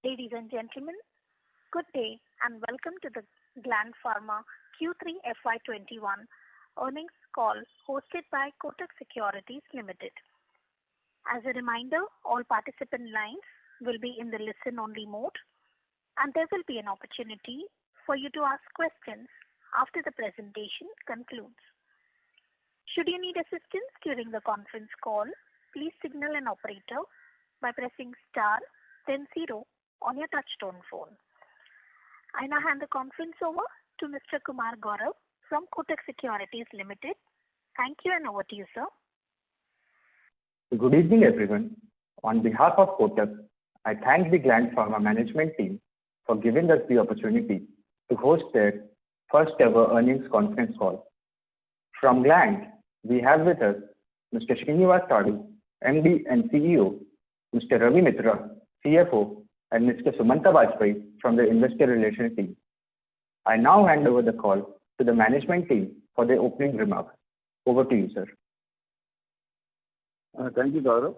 Ladies and gentlemen, good day and welcome to the Gland Pharma Q3 FY21 earnings call hosted by Kotak Securities Limited. As a reminder, all participant lines will be in the listen-only mode, and there will be an opportunity for you to ask questions after the presentation concludes. Should you need assistance during the conference call, please signal an operator by pressing star then 0 on your touchtone phone. I now hand the conference over to Mr. Kumar Gaurav from Kotak Securities Limited. Thank you, and over to you, sir. Good evening, everyone. On behalf of Kotak, I thank the Gland Pharma management team for giving us the opportunity to host their first ever earnings conference call. From Gland, we have with us Mr. Srinivas Sadu, MD and CEO, Mr. Ravi Mitra, CFO, and Mr. Sumanta Bajpayee from the Investor Relations team. I now hand over the call to the management team for their opening remarks. Over to you, sir. Thank you, Gaurav.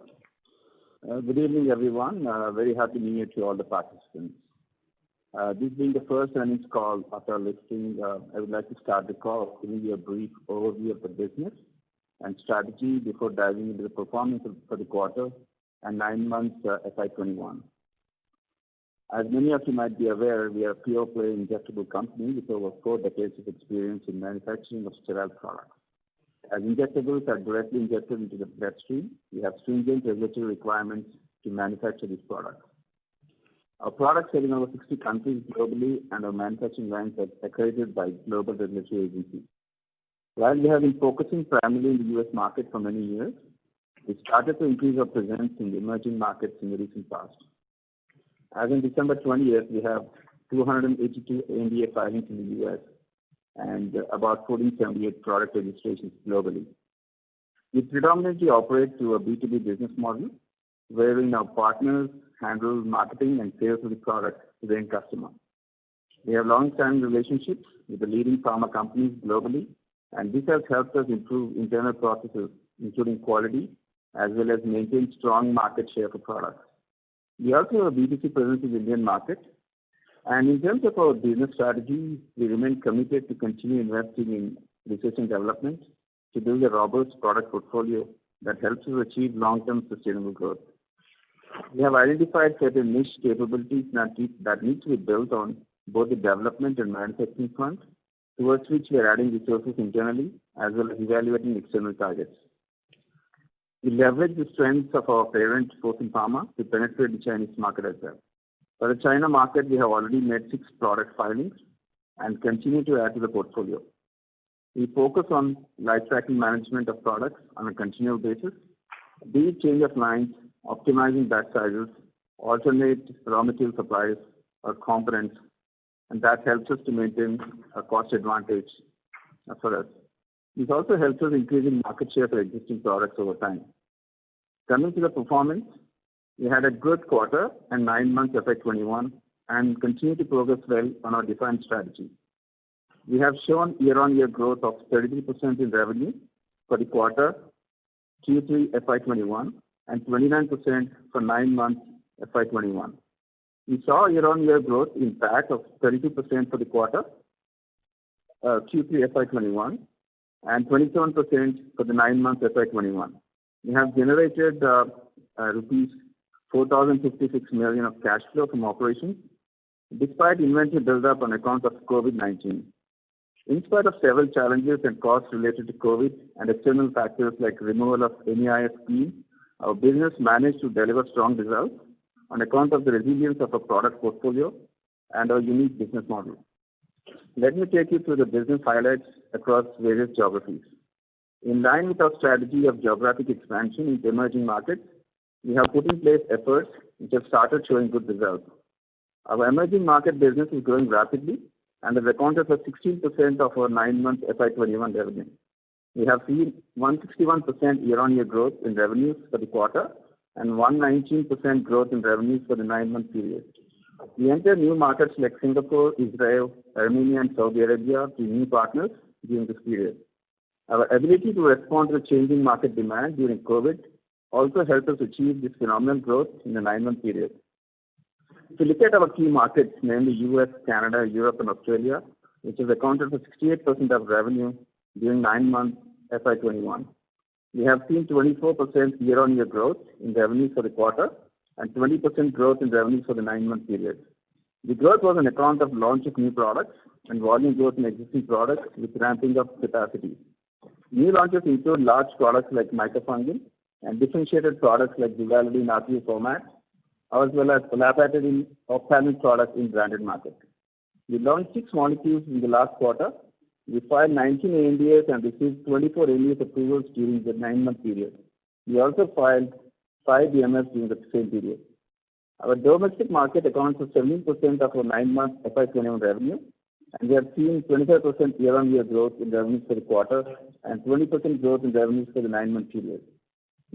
Good evening, everyone. Very happy New Year to all the participants. This being the first earnings call after listing, I would like to start the call giving you a brief overview of the business and strategy before diving into the performance for the quarter and 9 months FY21. As many of you might be aware, we are a pure-play injectable company with over 4 decades of experience in manufacturing of sterile products. As injectables are directly injected into the bloodstream, we have stringent regulatory requirements to manufacture these products. Our products are in over 60 countries globally, and our manufacturing lines are accredited by global regulatory agencies. While we have been focusing primarily in the US market for many years, we started to increase our presence in the emerging markets in the recent past. As on December 20th, we have 282 ANDA filings in the US and about 1478 product registrations globally. We predominantly operate through a B2B business model, wherein our partners handle marketing and sales of the product to the end customer. We have long-standing relationships with the leading pharma companies globally, and this has helped us improve internal processes, including quality, as well as maintain strong market share for products. We also have a B2C presence in the Indian market, and in terms of our business strategy, we remain committed to continue investing in research and development to build a robust product portfolio that helps us achieve long-term sustainable growth. We have identified certain niche capabilities that need to be built on both the development and manufacturing front, towards which we are adding resources internally as well as evaluating external targets. We leverage the strengths of our parent, Fosun Pharma, to penetrate the Chinese market as well. For the China market, we have already made 6 product filings and continue to add to the portfolio. We focus on life cycle management of products on a continual basis, be it change of lines, optimizing batch sizes, alternate raw material supplies or components, and that helps us to maintain a cost advantage for us. This also helps us increasing market share for existing products over time. Coming to the performance, we had a good quarter and 9 months FY21 and continue to progress well on our defined strategy. We have shown year-on-year growth of 33% in revenue for the quarter Q3 FY21 and 29% for 9 months FY21. We saw year-on-year growth in PAT of 32% for the quarter Q3 FY21 and 27% for the 9 months FY21. We have generated rupees 4,056 million of cash flow from operations, despite inventory build-up on account of COVID-19. In spite of several challenges and costs related to COVID and external factors like removal of NEIS scheme, our business managed to deliver strong results on account of the resilience of our product portfolio and our unique business model. Let me take you through the business highlights across various geographies. In line with our strategy of geographic expansion into emerging markets, we have put in place efforts which have started showing good results. Our emerging market business is growing rapidly and has accounted for 16% of our 9 months FY21 revenue. We have seen 161% year-on-year growth in revenues for the quarter and 119% growth in revenues for the 9-month period. We entered new markets like Singapore, Israel, Armenia, and Saudi Arabia to new partners during this period. Our ability to respond to the changing market demand during COVID also helped us achieve this phenomenal growth in the 9-month period. If you look at our key markets, namely US, Canada, Europe, and Australia, which has accounted for 68% of revenue during 9 months FY21, we have seen 24% year-on-year growth in revenue for the quarter and 20% growth in revenue for the 9-month period. The growth was on account of launch of new products and volume growth in existing products with ramping up capacity. New launches include large products like micafungin and differentiated products like Duvality in RTU format, as well as olaparib ophthalmic products in branded markets. We launched 6 molecules in the last quarter. We filed 19 ANDAs and received 24 ANDAs approvals during the 9-month period. We also filed 5 DMFs during the same period. Our domestic market accounts for 17% of our 9-month FY21 revenue, and we have seen 25% year-on-year growth in revenues for the quarter and 20% growth in revenues for the 9-month period.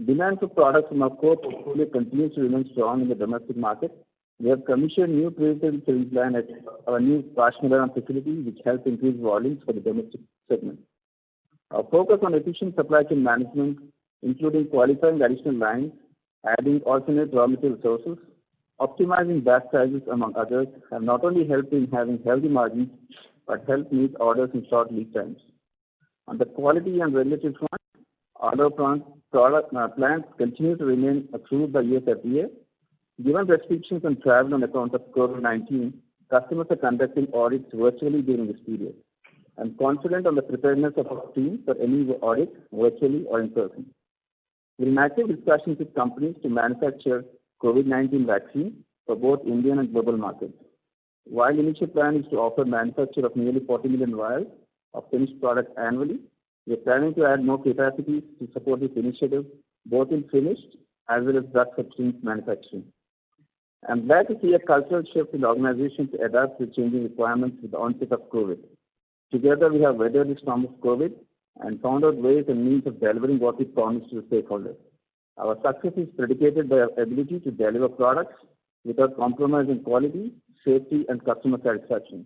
Demand for products from our core portfolio continues to remain strong in the domestic market. We have commissioned new prefilled syringe line at our new Pashamylaram facility, which helps increase volumes for the domestic segment. Our focus on efficient supply chain management, including qualifying additional lines, adding alternate raw material sources, optimizing batch sizes, among others, have not only helped in having healthy margins, but helped meet orders in short lead times. On the quality and regulatory front, all our plants continue to remain approved by US FDA. Given restrictions on travel on account of COVID-19, customers are conducting audits virtually during this period. I'm confident on the preparedness of our team for any audit, virtually or in person. We're in active discussions with companies to manufacture COVID-19 vaccine for both Indian and global markets. While initial plan is to offer manufacture of nearly 40 million vials of finished product annually, we are planning to add more capacities to support this initiative, both in finished as well as drug substance manufacturing. I'm glad to see a cultural shift in the organization to adapt to changing requirements with the onset of COVID. Together, we have weathered the storm of COVID and found out ways and means of delivering what we promised to the stakeholders. Our success is predicated by our ability to deliver products without compromising quality, safety, and customer satisfaction.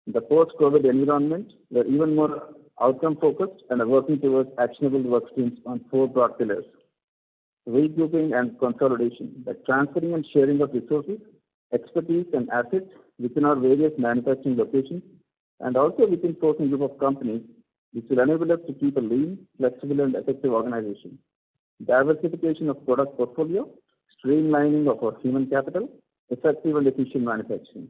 In the post-COVID environment, we are even more outcome-focused and are working towards actionable work streams on 4 broad pillars: regrouping and consolidation, the transferring and sharing of resources, expertise, and assets within our various manufacturing locations, and also within sourcing group of companies, which will enable us to keep a lean, flexible, and effective organization. Diversification of product portfolio, streamlining of our human capital, effective and efficient manufacturing.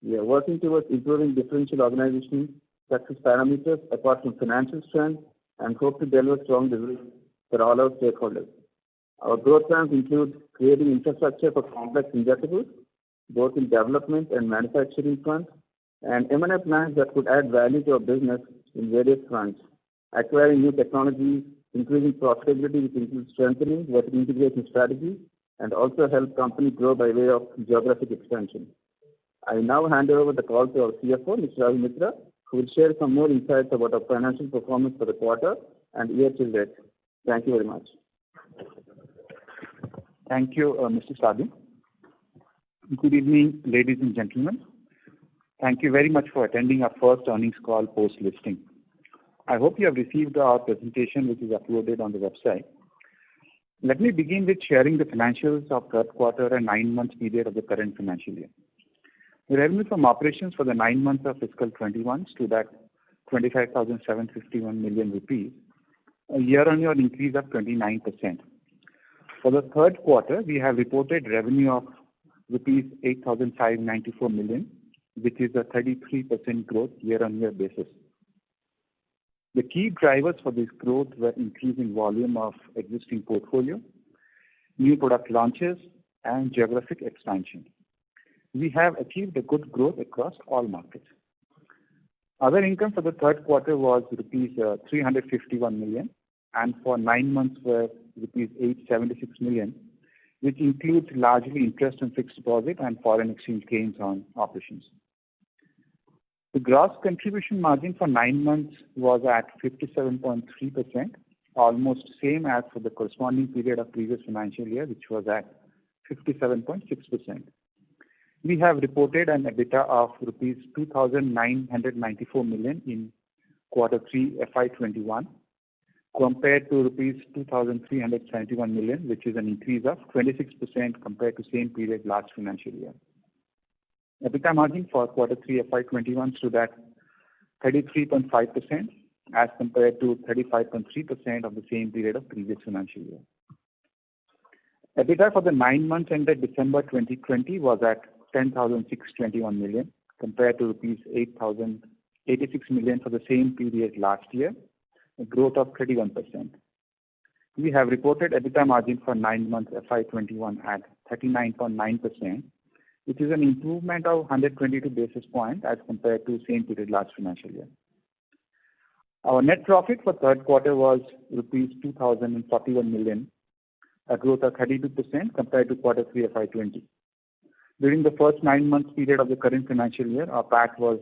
We are working towards improving differential organization success parameters apart from financial strength and hope to deliver strong results for all our stakeholders. Our growth plans include creating infrastructure for complex injectables, both in development and manufacturing fronts, and M&A plans that could add value to our business in various fronts, acquiring new technologies, increasing profitability, which includes strengthening vertical integration strategy, and also help company grow by way of geographic expansion. I now hand over the call to our CFO, Mr. Ravi Mitra, who will share some more insights about our financial performance for the quarter and year till date. Thank you very much. Thank you, Mr. Sadhu. Good evening, ladies and gentlemen. Thank you very much for attending our first earnings call post-listing. I hope you have received our presentation, which is uploaded on the website. Let me begin with sharing the financials of third quarter and 9-month period of the current financial year. The revenue from operations for the 9 months of fiscal 21 stood at 25,751 million rupees, a year-on-year increase of 29%. For the third quarter, we have reported revenue of rupees 8,594 million, which is a 33% growth year-on-year basis. The key drivers for this growth were increasing volume of existing portfolio, new product launches, and geographic expansion. We have achieved a good growth across all markets. Other income for the third quarter was rupees 351 million, and for 9 months were rupees 876 million, which includes largely interest on fixed deposit and foreign exchange gains on operations. The gross contribution margin for 9 months was at 57.3%, almost same as for the corresponding period of previous financial year, which was at 57.6%. We have reported an EBITDA of rupees 2,994 million in quarter 3 FY21 compared to rupees 2,371 million, which is an increase of 26% compared to same period last financial year. EBITDA margin for quarter 3 FY21 stood at 33.5% as compared to 35.3% of the same period of previous financial year. EBITDA for the 9 months ended December 2020 was at 10,621 million compared to rupees 8,086 million for the same period last year, a growth of 31%. We have reported EBITDA margin for 9 months FY21 at 39.9%, which is an improvement of 122 basis points as compared to same period last financial year. Our net profit for third quarter was rupees 2,041 million, a growth of 32% compared to quarter 3 FY20. During the first 9 months period of the current financial year, our PAT was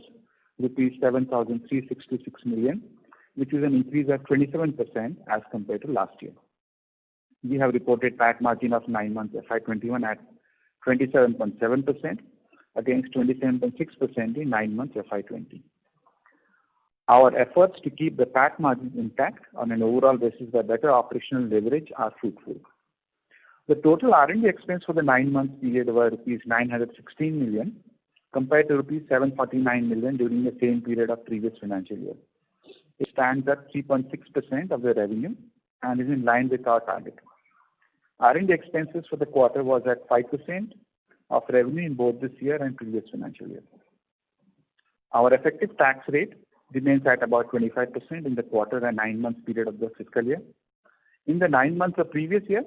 rupees 7,366 million, which is an increase of 27% as compared to last year. We have reported PAT margin of 9 months FY21 at 27.7% against 27.6% in 9 months FY20. Our efforts to keep the PAT margin intact on an overall basis by better operational leverage are fruitful. The total R&D expense for the 9 months period were rupees 916 million compared to rupees 749 million during the same period of previous financial year. It stands at 3.6% of the revenue and is in line with our target. R&D expenses for the quarter was at 5% of revenue in both this year and previous financial year. Our effective tax rate remains at about 25% in the quarter and 9 months period of the fiscal year. In the 9 months of previous year,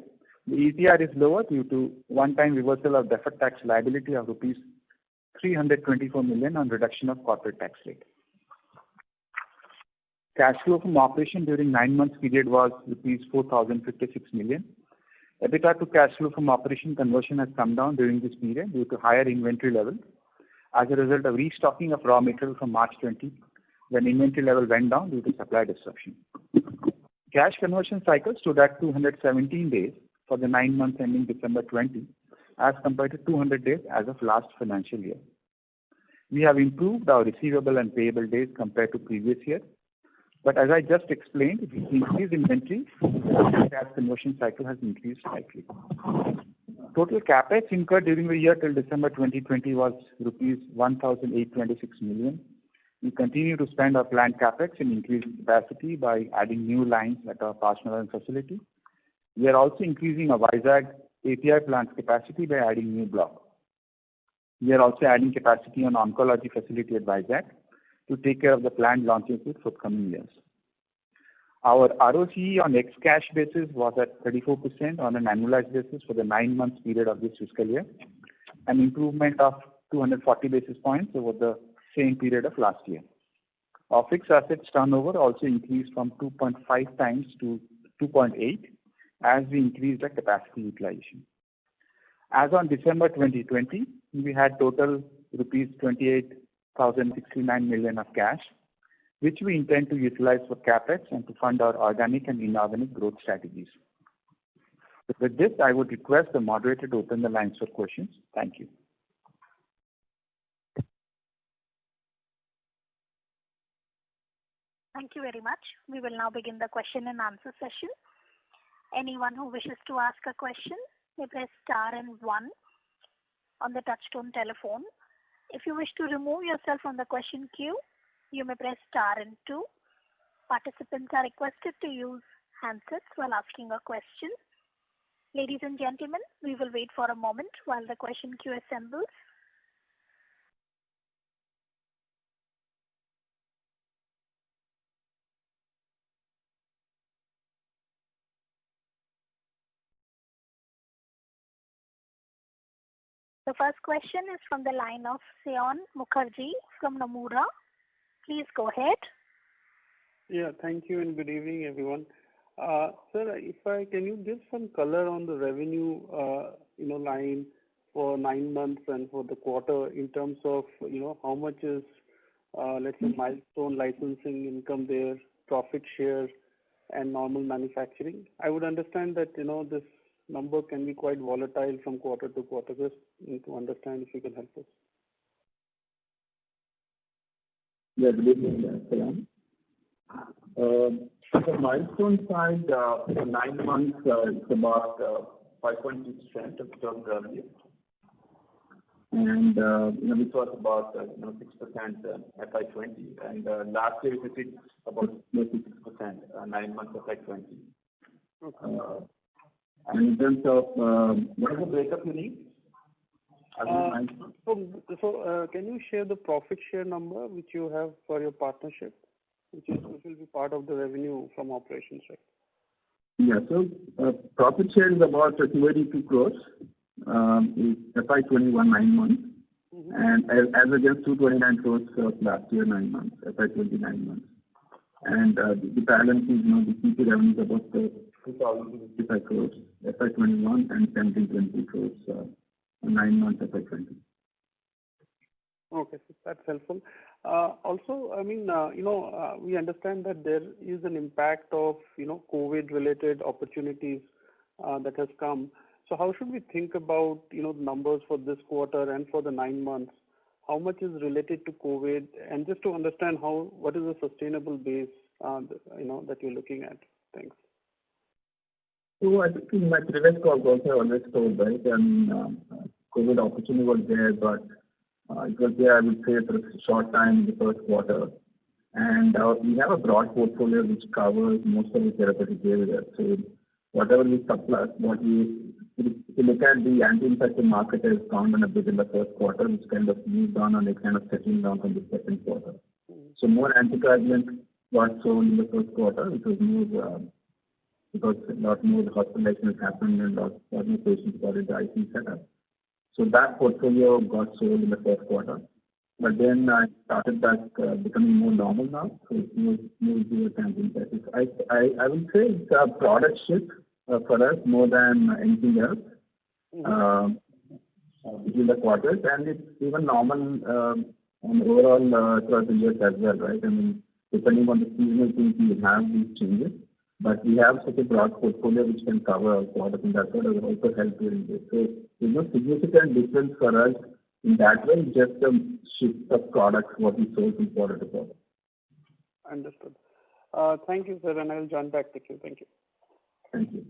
the ETR is lower due to one-time reversal of deferred tax liability of rupees 324 million on reduction of corporate tax rate. Cash flow from operation during 9 months period was rupees 4,056 million. EBITDA to cash flow from operation conversion has come down during this period due to higher inventory level as a result of restocking of raw material from March 20 when inventory level went down due to supply disruption. Cash conversion cycle stood at 217 days for the 9 months ending December 20 as compared to 200 days as of last financial year. We have improved our receivable and payable days compared to previous year. But as I just explained, with increased inventory, the cash conversion cycle has increased slightly. Total capex incurred during the year till December 2020 was rupees 1,826 million. We continue to spend our planned capex in increasing capacity by adding new lines at our Pashamylaram facility. We are also increasing our Vizag API plant capacity by adding new block. We are also adding capacity on oncology facility at Vizag to take care of the planned launches with forthcoming years. Our ROCE on ex-cash basis was at 34% on an annualized basis for the 9 months period of this fiscal year, an improvement of 240 basis points over the same period of last year. Our fixed assets turnover also increased from 2.5 times to 2.8 as we increased our capacity utilization. As on December 2020, we had total rupees 28,069 million of cash, which we intend to utilize for capex and to fund our organic and inorganic growth strategies. With this, I would request the moderator to open the lines for questions. Thank you. Thank you very much. We will now begin the question and answer session. Anyone who wishes to ask a question may press star and 1 on the touchtone telephone. If you wish to remove yourself from the question queue, you may press star and 2. Participants are requested to use handsets while asking a question. Ladies and gentlemen, we will wait for a moment while the question queue assembles. The first question is from the line of Saion Mukherjee from Nomura. Please go ahead. Yeah, thank you and good evening, everyone. Sir, can you give some color on the revenue, line for 9 months and for the quarter in terms of, how much is, let's say, milestone licensing income there, profit share, and normal manufacturing? I would understand that, this number can be quite volatile from quarter to quarter. Just need to understand if you can help us. Yeah, good evening, Saion. The milestone side, for 9 months, it's about 5.6% of total revenue. and which was about 6% FY20, and last year it was about close to 6%, 9 months FY20. Okay. And in terms of what is the breakup you need? So, can you share the profit share number which you have for your partnership, which will be part of the revenue from operations, right? Yeah. So profit share is about 282 crores. Is FY21 9 months, and as against 229 crores last year 9 months, FY20 9 months. And the balance is, the CP revenue is about 2,055 crores FY21 and 1,720 crores 9 months FY20. Okay, so that's helpful. Also, I mean, we understand that there is an impact of, COVID-related opportunities that has come. So how should we think about, the numbers for this quarter and for the 9 months? How much is related to COVID? And just to understand what is the sustainable base, that you're looking at? Thanks. So I think in my previous calls also I always told, right, COVID opportunity was there, but it was there, I would say, for a short time in the first quarter. And we have a broad portfolio which covers most of the therapeutic areas. So whatever we supply, if you look at the anti-infective market has gone down a bit in the first quarter, which kind of moved on and it kind of settling down from the second quarter. So more anticoagulants got sold in the first quarter, which was more because a lot more hospitalizations happened and a lot more patients got into ICU setup. So that portfolio got sold in the first quarter. But then it started back becoming more normal now, so it's more towards anti-infective. I would say it's a product shift for us more than anything else between the quarters, and it's even normal and overall throughout the years as well, right? I mean, depending on the seasonal things, we have these changes, but we have such a broad portfolio which can cover our products, and that's what has also helped during this. So there's no significant difference for us in that way, just a shift of products what we sold from quarter to quarter. Understood. Thank you, sir, and I will join back to you. Thank you. Thank you.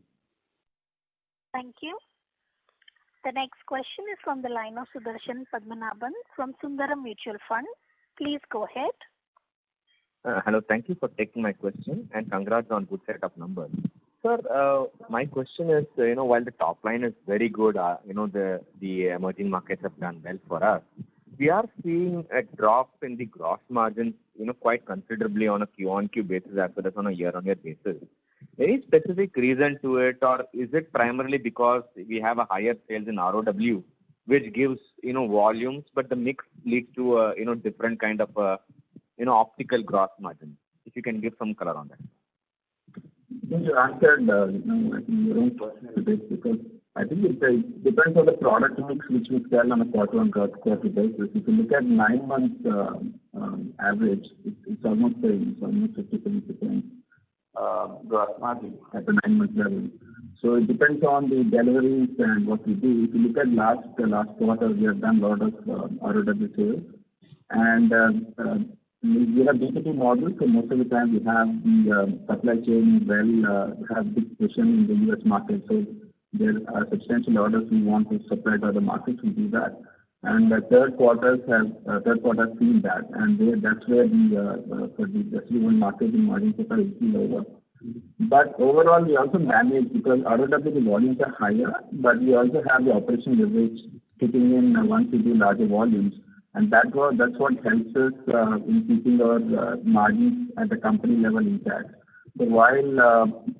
Thank you. The next question is from the line of Sudarshan Padmanabhan from Sundaram Mutual Fund. Please go ahead. Hello, thank you for taking my question and congrats on good set of numbers. Sir, my question is, while the top line is very good, the emerging markets have done well for us. We are seeing a drop in the gross margins, quite considerably on a Q-on-Q basis as well as on a year-on-year basis. Any specific reason to it, or is it primarily because we have a higher sales in ROW, which gives, volumes, but the mix leads to a, different kind of, optical gross margin? If you can give some color on that. You answered, I think your own question a bit, because I think it depends on the product mix which we sell on a quarter-on-quarter basis. If you look at 9 months average, it's almost 57% gross margin at the 9 month level. So it depends on the deliveries and what we do. If you look at last quarter, we have done a lot of ROW sales, and we have B2B models, so most of the time we have the supply chain have big position in the US market. So there are substantial orders we want to supply to other markets, we do that. And the third quarter has seen that, and that's where for the rest market margins are lower. But overall, we also manage, because ROW the volumes are higher, but we also have the operation leverage kicking in once we do larger volumes. And that's what helps us in keeping our margins at the company level intact. So while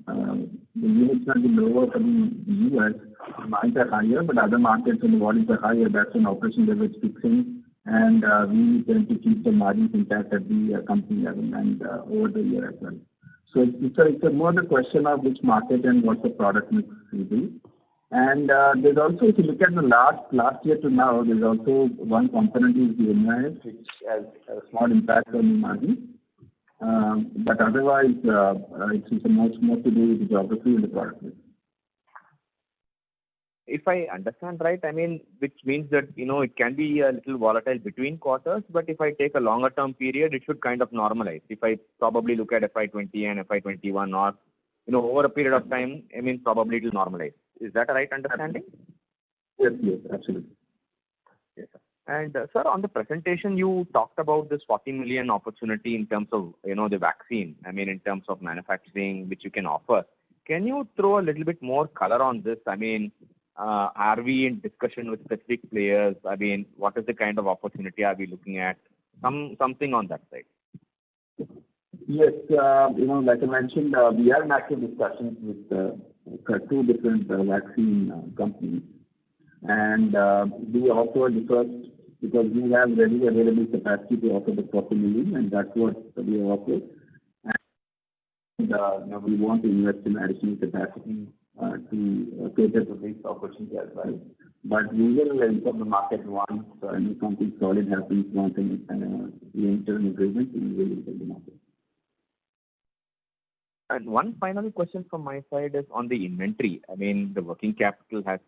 the units might be lower for the US, margins are higher, but other markets when the volumes are higher, that's when operation leverage kicks in, and we tend to keep the margins intact at the company level and over the year as well. So it's more the question of which market and what the product mix we do. And there's also, if you look at the last year to now, there's also one component is the MIS, which has a small impact on the margin. But otherwise, it's more to do with the geography and the product mix. If I understand right, I mean, which means that, it can be a little volatile between quarters, but if I take a longer term period, it should kind of normalize. If I probably look at FY20 and FY21 or, over a period of time, I mean, probably it will normalize. Is that a right understanding? Yes, absolutely. Yes, sir. And sir, on the presentation, you talked about this 40 million opportunity in terms of, the vaccine. I mean, in terms of manufacturing, which you can offer. Can you throw a little bit more color on this? I mean, are we in discussion with specific players? I mean, what is the kind of opportunity are we looking at? Something on that side. Yes, like I mentioned, we are in active discussions with two different vaccine companies. And we offer the first, because we have readily available capacity to offer the 40 million, and that's what we offer. And we want to invest in additional capacity to cater to this opportunity as well. But we will enter the market once something solid happens, once we enter an agreement, we will enter the market. And one final question from my side is on the inventory. I mean, the working capital has,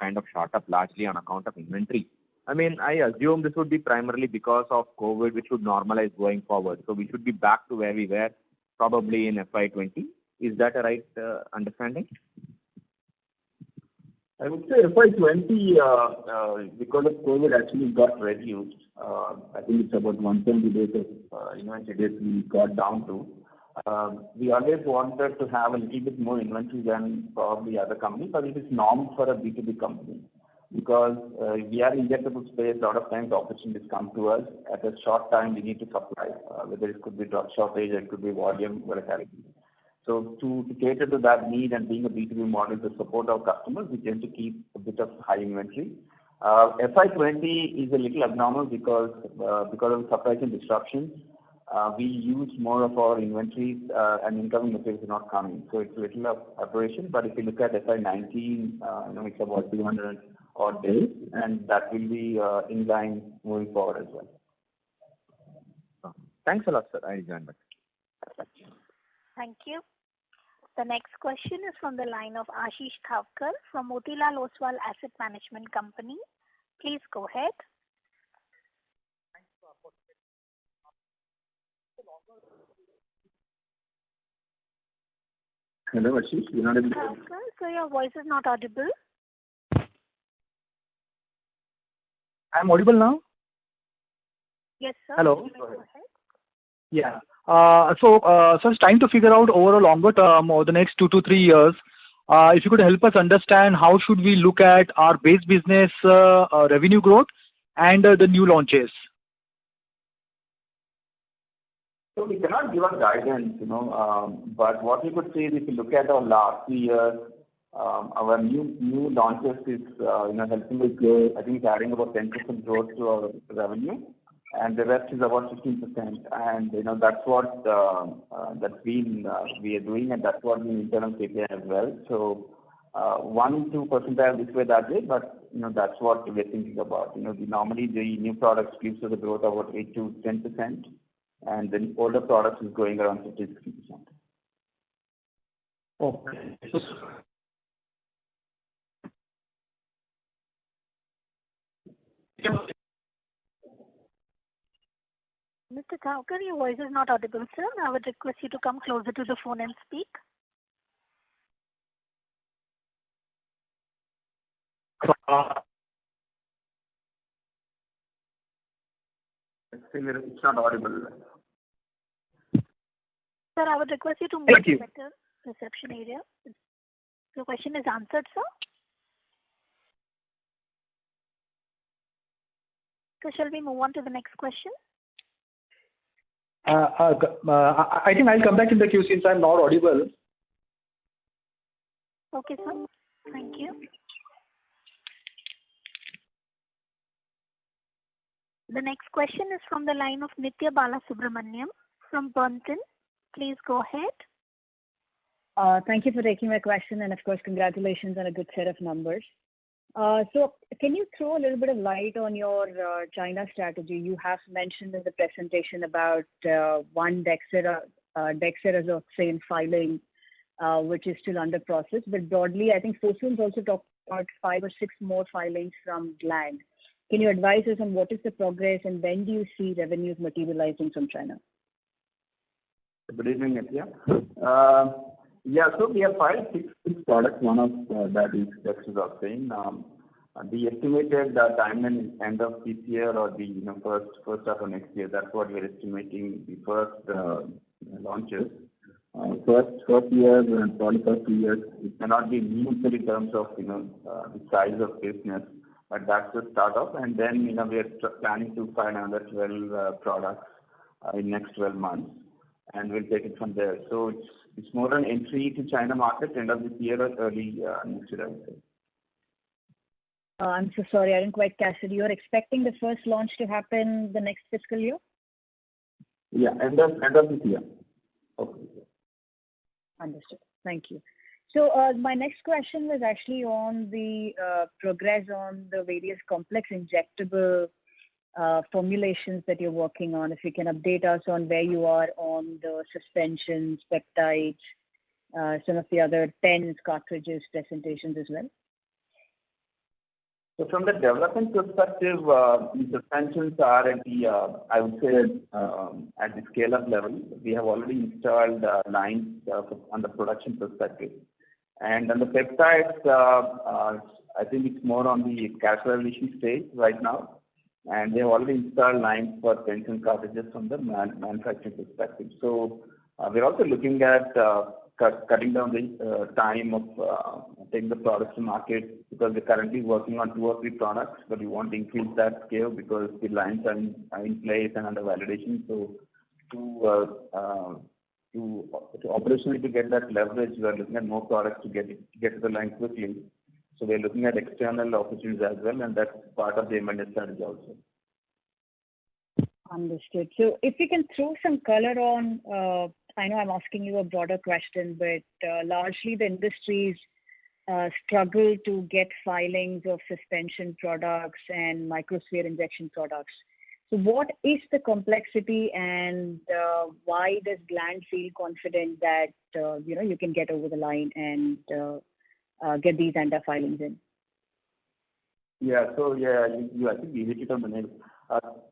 kind of shot up largely on account of inventory. I mean, I assume this would be primarily because of COVID, which would normalize going forward. So we should be back to where we were probably in FY20. Is that a right understanding? I would say FY20, because of COVID, actually got reduced. I think it's about 120 days of inventory days we got down to. We always wanted to have a little bit more inventory than probably other companies, but it is normal for a B2B company because we are in injectable space. A lot of times opportunities come to us at a short time. We need to supply, whether it could be drug shortage, it could be volume volatility. So to cater to that need and being a B2B model to support our customers, we tend to keep a bit of high inventory. FY20 is a little abnormal because of supply chain disruptions. We use more of our inventories and incoming materials are not coming. So it's a little of aberration. But if you look at FY19, it's about 200 odd days, and that will be in line moving forward as well. Thanks a lot, sir. I'll join back. Thank you. The next question is from the line of Ashish Thavkar from Motilal Oswal Asset Management Company. Please go ahead. Hello, Ashish. You're not able to... So your voice is not audible. I'm audible now? Yes, sir. Hello. Go ahead. Yeah. So I was trying to figure out over a longer term, over the next 2 to 3 years, if you could help us understand how should we look at our base business revenue growth and the new launches. So we cannot give a guidance, but what we could say is if you look at our last 3 years, our new launches is helping us grow. I think it's adding about 10% growth to our revenue, and the rest is about 15%. And that's what we are doing, and that's what we internal KPI as well. So 1-2% this way that way, but that's what we're thinking about. Normally the new products gives us a growth of about 8 to 10%. And then older products is going around 50-60%. Okay. Mr. Thavkar, your voice is not audible, sir. I would request you to come closer to the phone and speak. It's not audible. Sir, I would request you to move to better reception area. Your question is answered, sir. So shall we move on to the next question? I think I'll come back in the queue since I'm not audible. Okay, sir. Thank you. The next question is from the line of Nithya Balasubramaniam from Bernstein. Please go ahead. Thank you for taking my question, and of course, congratulations on a good set of numbers. So can you throw a little bit of light on your China strategy? You have mentioned in the presentation about one dexamethasone filing, which is still under process. But broadly, I think Fosun's also talked about 5 or 6 more filings from Gland. Can you advise us on what is the progress and when do you see revenues materializing from China? Good evening, Nithya. So we have filed 6 products. One of that is dexamethasone. The estimated timeline is end of this year or the first half of next year. That's what we're estimating the first launches. First year and probably first 2 years, it cannot be meaningful in terms of the size of business, but that's the start off. And then we are planning to find another 12 products in next 12 months, and we'll take it from there. So it's more an entry to China market end of this year or early next year, I would say. I'm so sorry, I didn't quite catch it. You're expecting the first launch to happen the next fiscal year? Yeah, end of this year. Okay. Understood. Thank you. So my next question was actually on the progress on the various complex injectable formulations that you're working on. If you can update us on where you are on the suspensions, peptides, some of the other pens, cartridges, presentations as well. So from the development perspective, the suspensions are at the, I would say, at the scale-up level. We have already installed lines on the production perspective. And on the peptides, I think it's more on the characterization stage right now. And they have already installed lines for pens and cartridges from the manufacturing perspective. So we're also looking at cutting down the time of taking the products to market, because we're currently working on 2 or 3 products, but we want to increase that scale because the lines are in place and under validation. So to operationally to get that leverage, we are looking at more products to get to the line quickly. So we're looking at external opportunities as well, and that's part of the M&A strategy also. Understood. So if you can throw some color on, I know I'm asking you a broader question, but largely the industries struggle to get filings of suspension products and microsphere injection products. So what is the complexity, and why does Gland feel confident that you can get over the line and get these ANDA filings in? Yeah. So I think you hit it on the nail.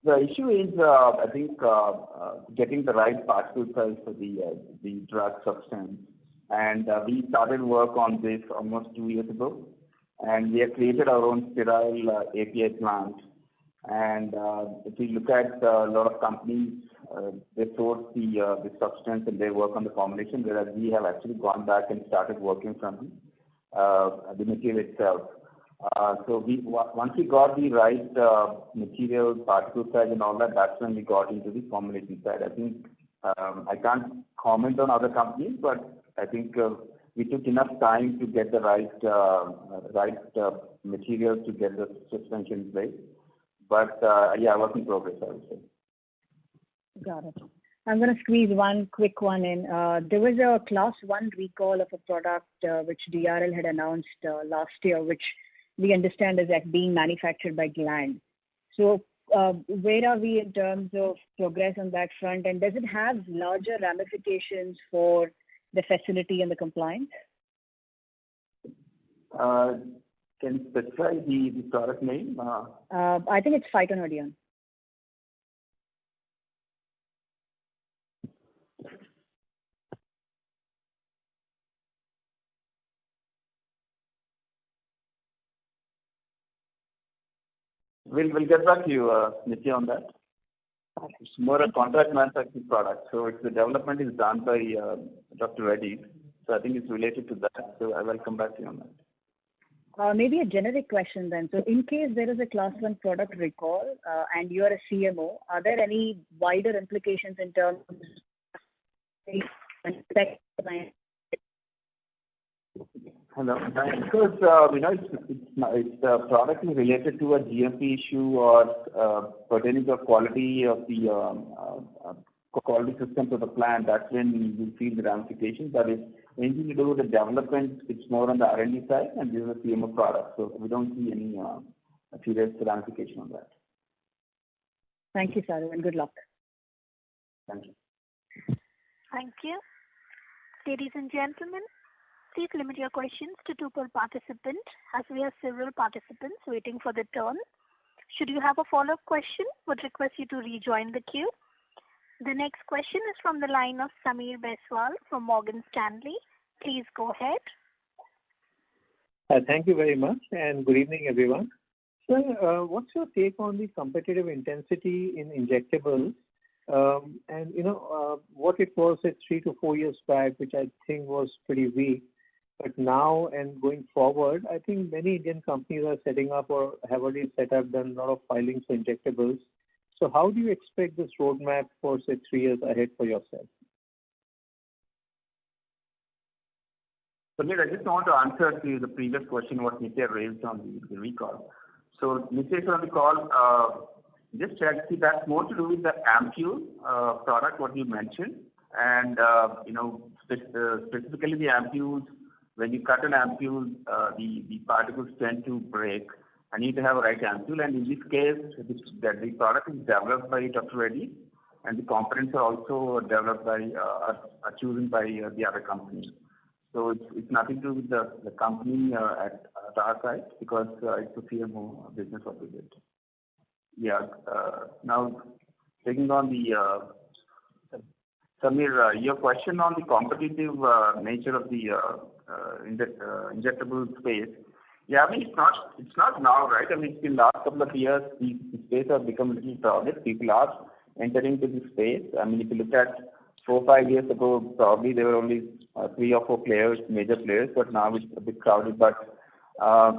The issue is, I think, getting the right particle size for the drug substance. And we started work on this almost 2 years ago, and we have created our own sterile API plant. And if you look at a lot of companies, they source the substance and they work on the formulation, whereas we have actually gone back and started working from the material itself. So once we got the right material, particle size and all that, that's when we got into the formulation side. I think I can't comment on other companies, but I think we took enough time to get the right materials to get the suspension in place. But work in progress, I would say. Got it. I'm going to squeeze one quick one in. There was a class 1 recall of a product which DRL had announced last year, which we understand is being manufactured by Gland. So where are we in terms of progress on that front, and does it have larger ramifications for the facility and the compliance? Can you specify the product name? I think it's phytonadione. We'll get back to you, Nitya, on that. It's more a contract manufacturing product. So the development is done by Dr. Reddy. So I think it's related to that. So I will come back to you on that. Maybe a generic question then. So in case there is a class 1 product recall and you are a CMO, are there any wider implications in terms of Hello. Because it's the product is related to a GMP issue or pertaining to the quality of the quality systems of the plant, that's when we will feel the ramifications. But if anything to do with the development, it's more on the R&D side, and this is a CMO product, so we don't see any serious ramification on that. Thank you, sir, and good luck. Thank you. Thank you. Ladies and gentlemen, please limit your questions to 2 per participant, as we have several participants waiting for their turn. Should you have a follow-up question, would request you to rejoin the queue. The next question is from the line of Sameer Baiswal from Morgan Stanley. Please go ahead. Thank you very much, and good evening, everyone. Sir, what's your take on the competitive intensity in injectables? And what it was at 3 to 4 years back, which I think was pretty weak. But now and going forward, I think many Indian companies are setting up or have already set up, done a lot of filings for injectables. So how do you expect this roadmap for, say, 3 years ahead for yourself? Samir, I just want to answer to the previous question what Nitya raised on the recall. So Nitya on the call, just check, see that's more to do with the ampule product, what you mentioned. And, specifically the ampules, when you cut an ampule, the particles tend to break. I need to have a right ampule, and in this case, the product is developed by Dr. Reddy, and the components are also developed by, are chosen by the other company. So it's nothing to do with the company at our side, because it's a CMO business what we did. Yeah. Now, taking on the Samir, your question on the competitive nature of the injectable space. Yeah, I mean it's not now, right? I mean it's been last couple of years the space has become a little crowded. People are entering into the space. I mean if you look at 4 or 5 years ago, probably there were only 3 or 4 players, major players, but now it's a bit crowded. But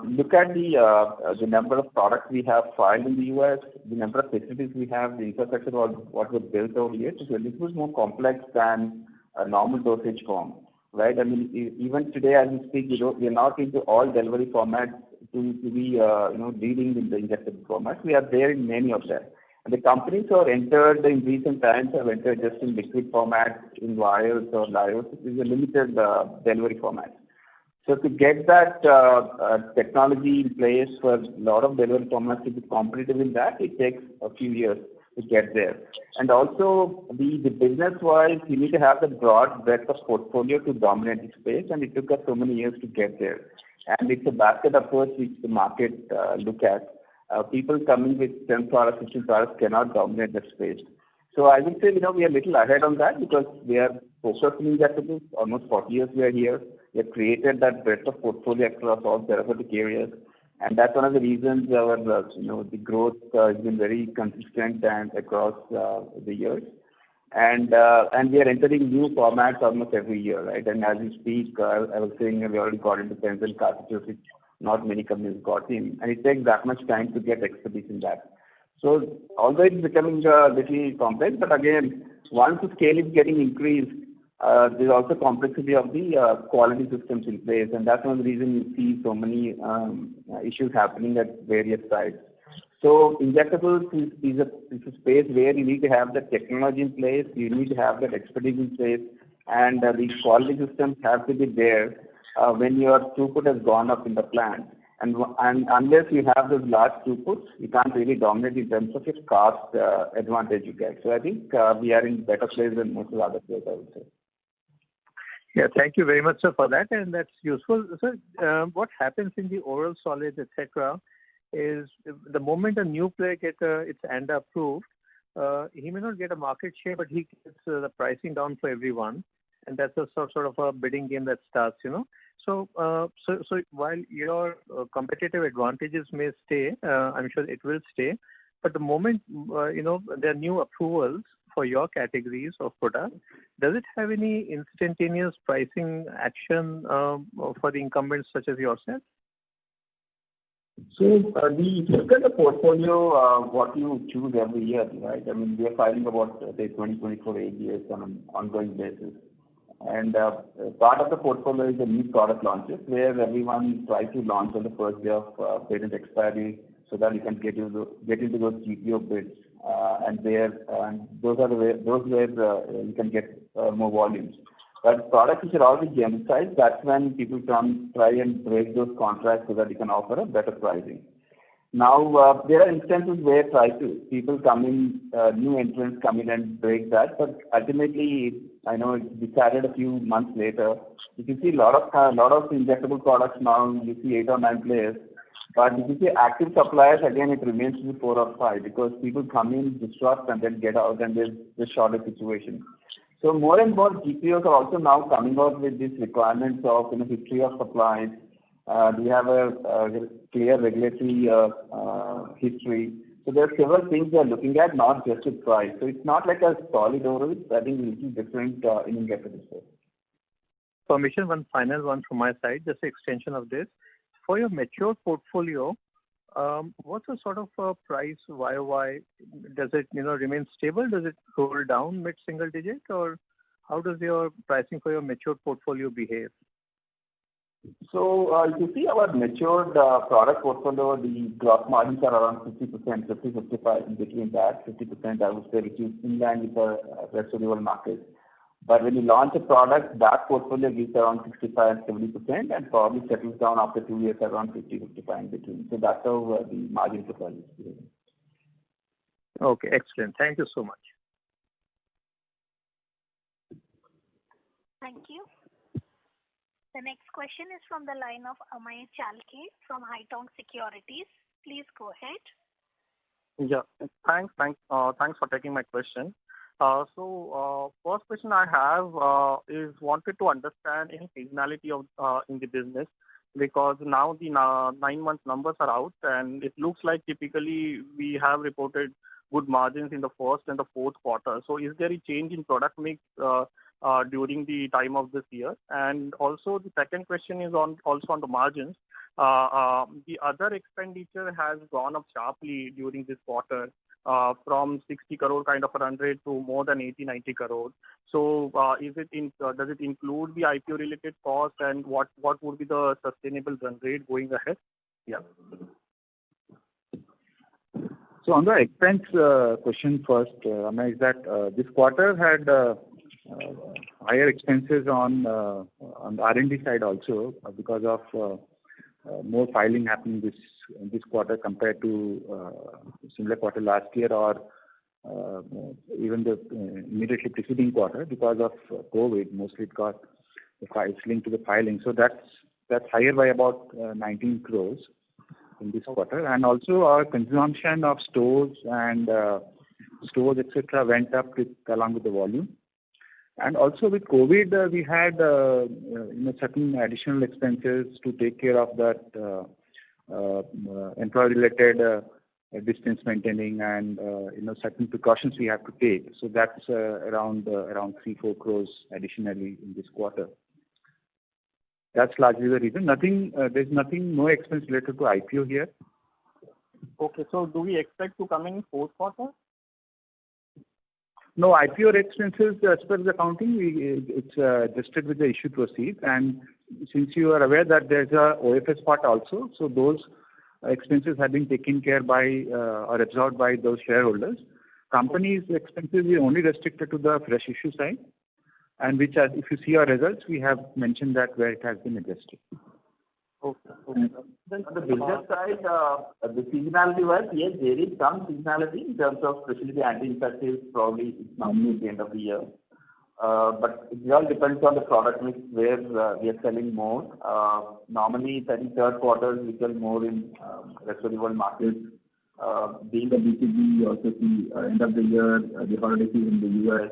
look at the number of products we have filed in the US, the number of facilities we have, the infrastructure what was built over here. So this was more complex than a normal dosage form, right? I mean, even today as we speak, we are not into all delivery formats to be leading in the injectable formats. We are there in many of them. And the companies who have entered in recent times have entered just in liquid format, in vials or lyos. It is a limited delivery format. So to get that technology in place for a lot of delivery formats to be competitive in that, it takes a few years to get there. And also the business-wise, you need to have the broad breadth of portfolio to dominate the space, and it took us so many years to get there. And it's a basket approach which the market look at. People coming with 10 products, 15 products cannot dominate the space. So I would say, we are a little ahead on that because we are focused in injectables. Almost 40 years we are here. We have created that breadth of portfolio across all therapeutic areas. And that's one of the reasons our, the growth has been very consistent and across the years. And we are entering new formats almost every year, right? And as we speak, I was saying we already got into pens and cartridges, which not many companies got in. And it takes that much time to get expertise in that. So although it's becoming a little complex, but again, once the scale is getting increased, there's also complexity of the quality systems in place, and that's one of the reasons you see so many issues happening at various sites. So injectables is a space where you need to have the technology in place, you need to have that expertise in place, and the quality systems have to be there when your throughput has gone up in the plant. And unless you have those large throughputs, you can't really dominate in terms of your cost advantage you get. So I think we are in better place than most of the other players, I would say. Yeah, thank you very much, sir, for that, and that's useful. Sir, what happens in the oral solids, etc., is the moment a new player gets its ANDA approved, he may not get a market share, but he gets the pricing down for everyone, and that's a sort of a bidding game that starts, So while your competitive advantages may stay, I'm sure it will stay, but the moment there are new approvals for your categories of product, does it have any instantaneous pricing action for the incumbents such as yourself? So if you look at the portfolio, what you choose every year, right? I mean, we are filing about, say, 24 ANDAs on an ongoing basis. And part of the portfolio is the new product launches, where everyone tries to launch on the first day of patent expiry so that you can get into those GPO bids. And those where you can get more volumes. But products which are already genericized, that's when people try and break those contracts so that you can offer a better pricing. Now, there are instances where people come in, new entrants come in and break that, but ultimately, I know it's decided a few months later. You can see a lot of injectable products now, you see 8 or 9 players. But if you see active suppliers, again, it remains to be 4 or 5 because people come in, disrupt, and then get out, and there's a shortage situation. So more and more GPOs are also now coming out with these requirements of history of supplies We have a clear regulatory history. So there are several things we are looking at, not just with price. So it's not like a solid oral. I think it's a little different in India for this. Permission, one final one from my side, just an extension of this. For your mature portfolio, what's the sort of price YOY? Does it remain stable? Does it roll down mid-single digit, or how does your pricing for your mature portfolio behave? So if you see our matured product portfolio, the gross margins are around 50%, 50-55 in between that, 50% I would say, which is in line with the rest of the world market. But when you launch a product, that portfolio gives around 65-70% and probably settles down after 2 years around 50-55 in between. So that's how the margin profile is. Okay, excellent. Thank you so much. Thank you. The next question is from the line of Amey Chalke from Haitong Securities. Please go ahead. Yeah, thanks for taking my question. First question I have is wanted to understand any seasonality of in the business, because now the 9-month numbers are out and it looks like typically we have reported good margins in the first and the fourth quarter. So is there a change in product mix during the time of this year? And also the second question is also on the margins. The other expenditure has gone up sharply during this quarter from 60 crore kind of a run rate to more than 80-90 crore. So does it include the IPO related costs, and what would be the sustainable run rate going ahead? Yeah. So on the expense question first, is that this quarter had higher expenses on the R&D side also because of more filing happening this quarter compared to similar quarter last year, or even the immediately preceding quarter because of COVID. Mostly it got linked to the filing. So that's higher by about 19 crores in this quarter. And also our consumption of stores and stores etc. went up along with the volume. And also with COVID, we had certain additional expenses to take care of that employee-related distance maintaining and certain precautions we have to take. So that's around 3-4 crores additionally in this quarter. That's largely the reason. There's no expense related to IPO here. Okay, so do we expect to come in fourth quarter? No, IPO expenses as per the accounting, it's adjusted with the issue proceeds. And since you are aware that there's a OFS part also, so those expenses have been taken care by or absorbed by those shareholders. Company's expenses are only restricted to the fresh issue side, and which, if you see our results, we have mentioned that where it has been adjusted. Okay. Then on the business side, the seasonality wise, yes, there is some seasonality in terms of especially the anti-infectives. Probably it's normally at the end of the year. But it all depends on the product mix where we are selling more. Normally, I think third quarter we sell more in rest of the world markets. Being a B2B, we also see end of the year, the holiday season in the US.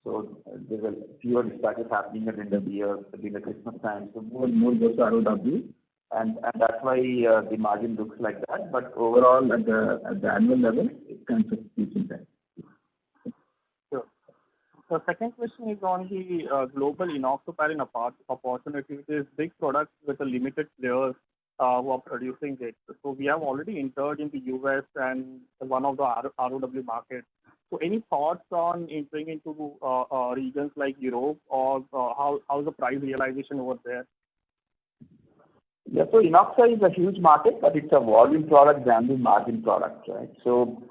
So there's a fewer dispatches happening at the end of the year during the Christmas time. So more goes to ROW. And that's why the margin looks like that. But overall, at the annual level, it kind of keeps in time. Sure. The second question is on the global enoxaparin opportunity. It is big products with a limited players who are producing it. So we have already entered in the US and one of the ROW markets. So any thoughts on entering into regions like Europe, or how's the price realization over there? Yeah, so Enoxa is a huge market, but it's a volume product than the margin product, right? So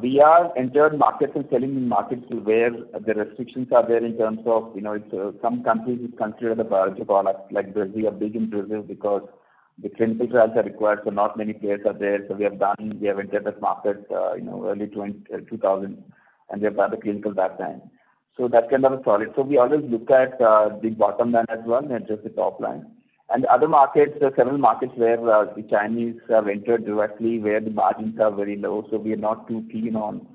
we are entered markets and selling in markets where the restrictions are there in terms of, it's some countries it's considered a priority product, like Brazil. We are big in Brazil because the clinical trials are required, so not many players are there. So we have entered that market, early 2000, and we have done the clinical that time. So that's kind of a solid. So we always look at the bottom line as well, not just the top line. And other markets, there are several markets where the Chinese have entered directly, where the margins are very low. So we are not too keen on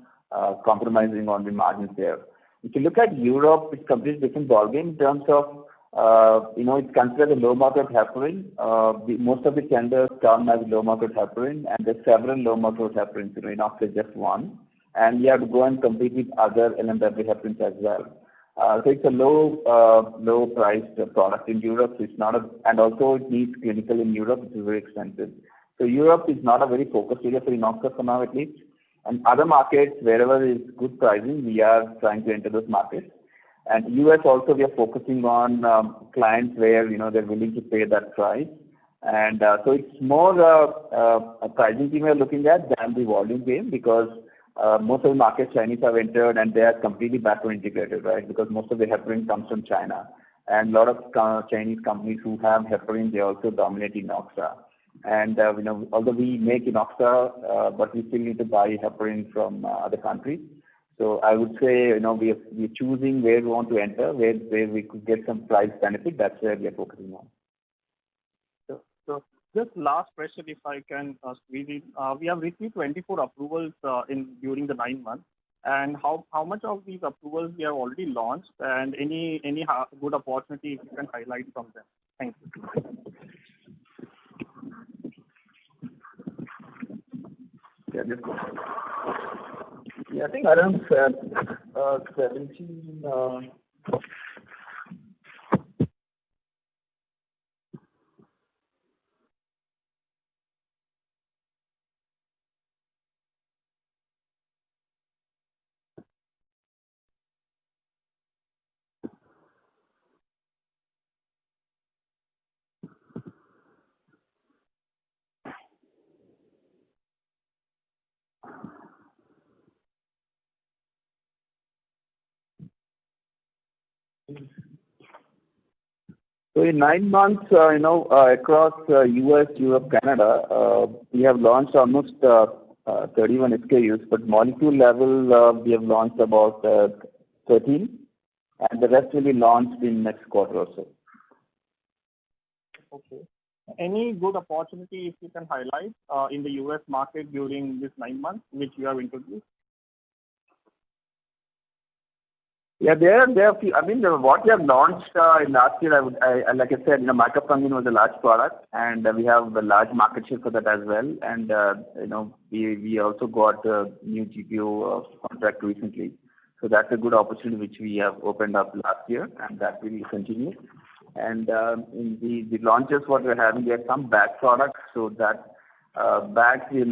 compromising on the margins there. If you look at Europe, it's completely different ballgame in terms of it's considered a low market heparin. Most of the tenders come as low market heparin, and there's several low market heparins. Inox is just one, and you have to go and compete with other LMW heparins as well. So it's a low priced product in Europe. So it's not and also it needs clinical in Europe, which is very expensive. So Europe is not a very focused area for Inox for now at least. And other markets, wherever is good pricing, we are trying to enter those markets. And US also, we are focusing on clients where they're willing to pay that price. And so it's more a pricing thing we're looking at than the volume game, because most of the markets Chinese have entered and they are completely backward integrated, right? Because most of the heparin comes from China, and a lot of Chinese companies who have heparin, they also dominate Inoxa. And although we make Inoxa, but we still need to buy heparin from other countries. So I would say we're choosing where we want to enter, where we could get some price benefit. That's where we are focusing on. So just last question, if I can squeeze in. We have received 24 approvals during the 9 months. And how much of these approvals we have already launched, and any good opportunity if you can highlight from them? Thank you. I think around 17. So in 9 months, across US, Europe, Canada, we have launched almost 31 SKUs, but molecule level, we have launched about 13, and the rest will be launched in next quarter or so. Okay. Any good opportunity if you can highlight in the US market during this 9 months, which you have introduced? Yeah, there are few. I mean, what we have launched in last year, like I said, micafungin was a large product, and we have a large market share for that as well. And we also got a new GPO contract recently, so that's a good opportunity which we have opened up last year, and that will continue. And in the launches, what we're having, there are some bag products, so that bags we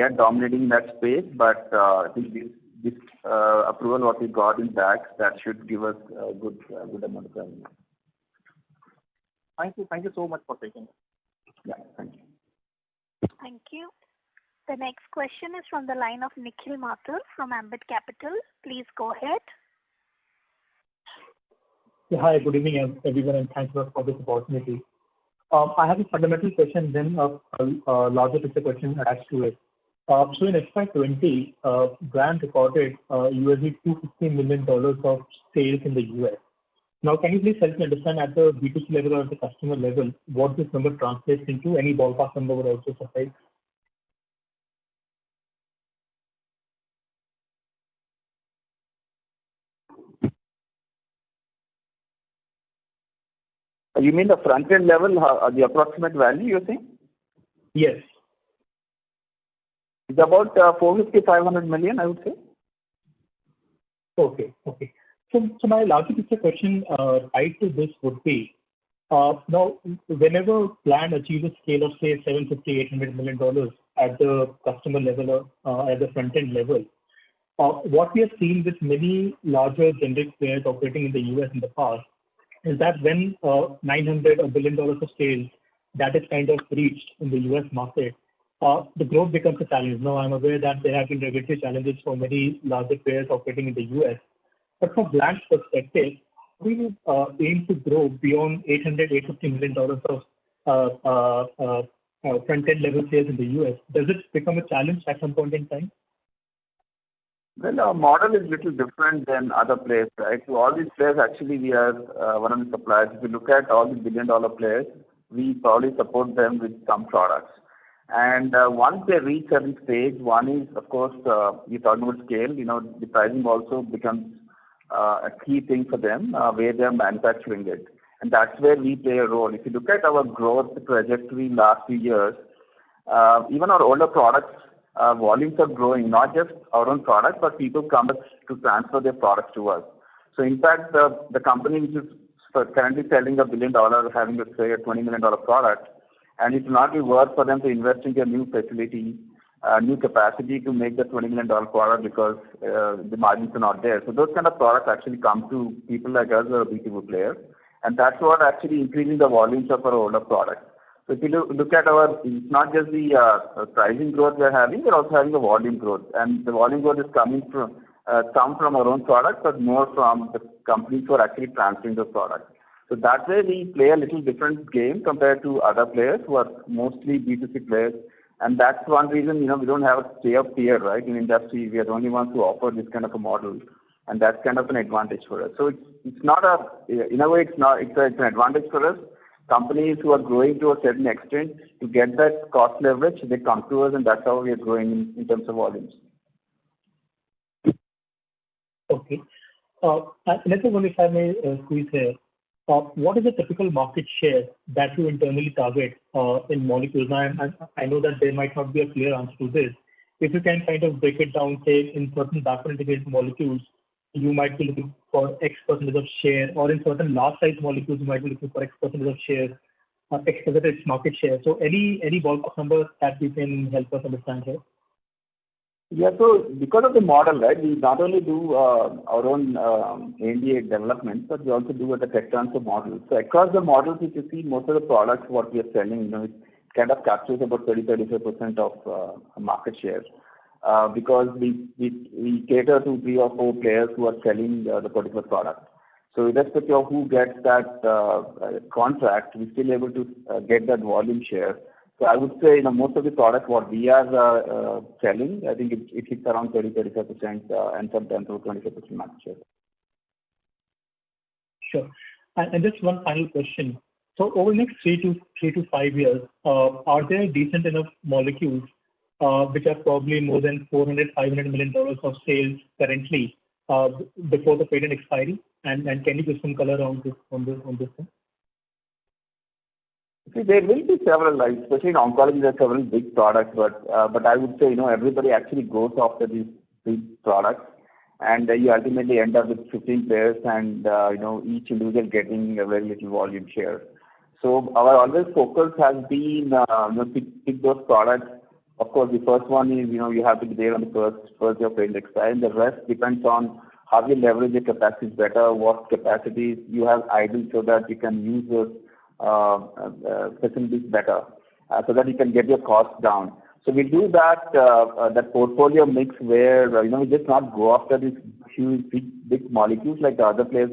are dominating that space, but I think this approval what we got in bags, that should give us a good amount of revenue. Thank you so much for taking it. Yeah, thank you. Thank you. The next question is from the line of Nikhil Mathur from Ambit Capital. Please go ahead. Yeah, hi, good evening everyone, and thanks for this opportunity. I have a fundamental question, then a larger picture question attached to it. So in FY20, Gland recorded $250 million of sales in the US. Now, can you please help me understand at the B2C level or at the customer level what this number translates into? Any ballpark number would also suffice. You mean the front-end level, the approximate value you're saying? Yes. It's about 450-500 million, I would say. Okay. So my larger picture question tied to this would be, now whenever Gland achieves a scale of say $750-800 million at the customer level or at the front-end level, what we have seen with many larger generic players operating in the US in the past is that when $900 or $1 billion of sales that is kind of reached in the US market, the growth becomes a challenge. Now, I'm aware that there have been regulatory challenges for many larger players operating in the US. But from Gland's perspective, we aim to grow beyond $800-850 million of front-end level sales in the US. Does it become a challenge at some point in time? Well, our model is little different than other players, right? So all these players, actually, we are one of the suppliers. If you look at all the billion-dollar players, we probably support them with some products. And once they reach certain stage, one is, of course, you're talking about scale. The pricing also becomes a key thing for them, where they're manufacturing it. and that's where we play a role. If you look at our growth trajectory in last few years, even our older products, volumes are growing, not just our own products, but people come to transfer their products to us. So in fact, the company which is currently selling $1 billion, having, let's say, a $20 million product, and it will not be worth for them to invest in a new facility, new capacity to make the $20 million product because the margins are not there. So those kind of products actually come to people like us or a B2B player, and that's what actually increasing the volumes of our older products. So if you look at it's not just the pricing growth we're having, we're also having a volume growth. And the volume growth is coming from some from our own products, but more from the companies who are actually transferring the products. So that way we play a little different game compared to other players who are mostly B2C players. And that's one reason, we don't have a stay of peer, right? In industry, we are the only ones who offer this kind of a model. And that's kind of an advantage for us. So it's not in a way, it's an advantage for us. Companies who are growing to a certain extent, to get that cost leverage, they come to us, and that's how we are growing in terms of volumes. Okay. Let's one, if I may squeeze here. What is the typical market share that you internally target in molecules? I know that there might not be a clear answer to this. If you can kind of break it down, say in certain backward integrated molecules, you might be looking for X percentage of share, or in certain large size molecules, you might be looking for X percentage of share, X percentage market share. So any ballpark number that you can help us understand here? Yeah, so because of the model, right, we not only do our own ANDA development, but we also do the tech transfer model. So across the models, if you see most of the products, what we are selling, it kind of captures about 30-35% of market share. Because we cater to 3 or 4 players who are selling the particular product. So irrespective of who gets that contract, we're still able to get that volume share. So I would say, most of the products what we are selling, I think it hits around 30-35% and sometimes over 25% market share. Sure. And just one final question. So over the next 3 to 5 years, are there decent enough molecules which are probably more than $400-500 million of sales currently before the patent expiry? And can you give some color on this thing? See, there will be several, especially in oncology, there are several big products, but I would say, everybody actually goes after these big products, and you ultimately end up with 15 players, and each individual getting a very little volume share. So our always focus has been pick those products. Of course, the first one is, you have to be there on the first day of patent expiry, and the rest depends on how you leverage your capacities better, what capacities you have idle so that you can use those facilities better, so that you can get your costs down. So we do that portfolio mix where, we just not go after these huge, big molecules like the other players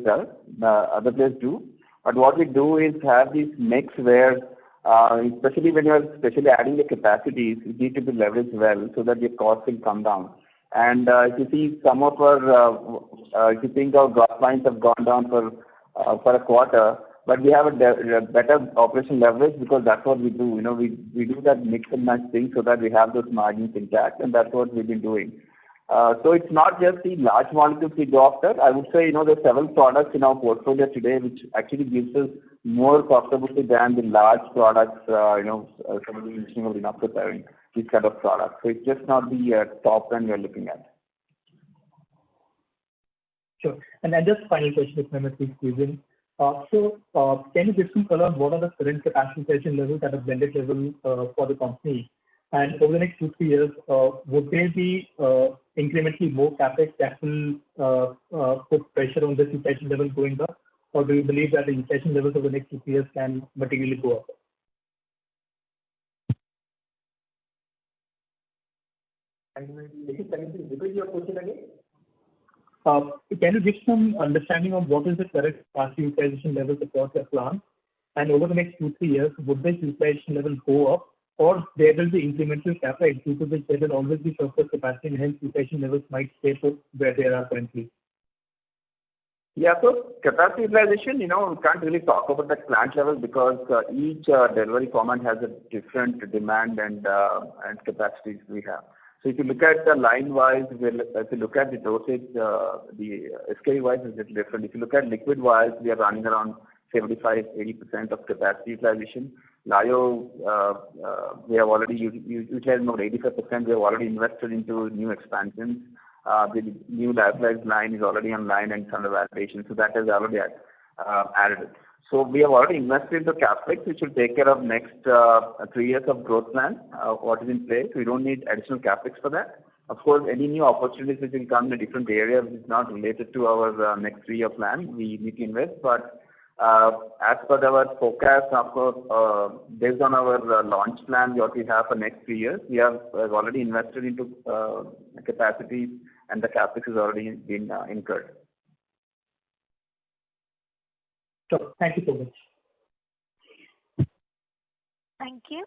do. But what we do is have this mix where, especially when you are adding the capacities, you need to be leveraged well so that your costs will come down. And if you see some of our, if you think our gross lines have gone down for a quarter, but we have a better operation leverage because that's what we do. We do that mix and match thing so that we have those margins intact, and that's what we've been doing. So it's not just the large molecules we go after. I would say, there's several products in our portfolio today which actually gives us more profitability than the large products, somebody mentioning enough preparing these kind of products. So it's just not the top end we're looking at. Sure. And then just final question, if I may please squeeze in. Can you give some color on what are the current capacity utilization levels at a blended level for the company? And over the next 2-3 years, would there be incrementally more capex that will put pressure on this utilization level going up? Or do you believe that the utilization levels over the next 2 years can materially go up? Can you repeat your question again? Can you give some understanding of what is the current capacity utilization levels across your plant? And over the next 2-3 years, would this utilization level go up, or there will be incremental capex due to which there will always be surplus capacity and hence utilization levels might stay put where they are currently? Yeah, so capacity utilization, we can't really talk about the plant level because each delivery format has a different demand and capacities we have. So if you look at the line-wise, if you look at the dosage, the SKU-wise is a little different. If you look at liquid-wise, we are running around 75-80% of capacity utilization. Lyo, we have already utilized about 85%. We have already invested into new expansions. The new lyophilized line is already online and it's under validation, so that has already added. So we have already invested into CapEx, which will take care of next 3 years of growth plan, what is in place. We don't need additional CapEx for that. Of course, any new opportunities which will come in a different area which is not related to our next 3-year plan, we need to invest. But as per our forecast, of course, based on our launch plan, what we have for next 3 years, we have already invested into capacity, and the CapEx has already been incurred. Sure. Thank you so much. Thank you.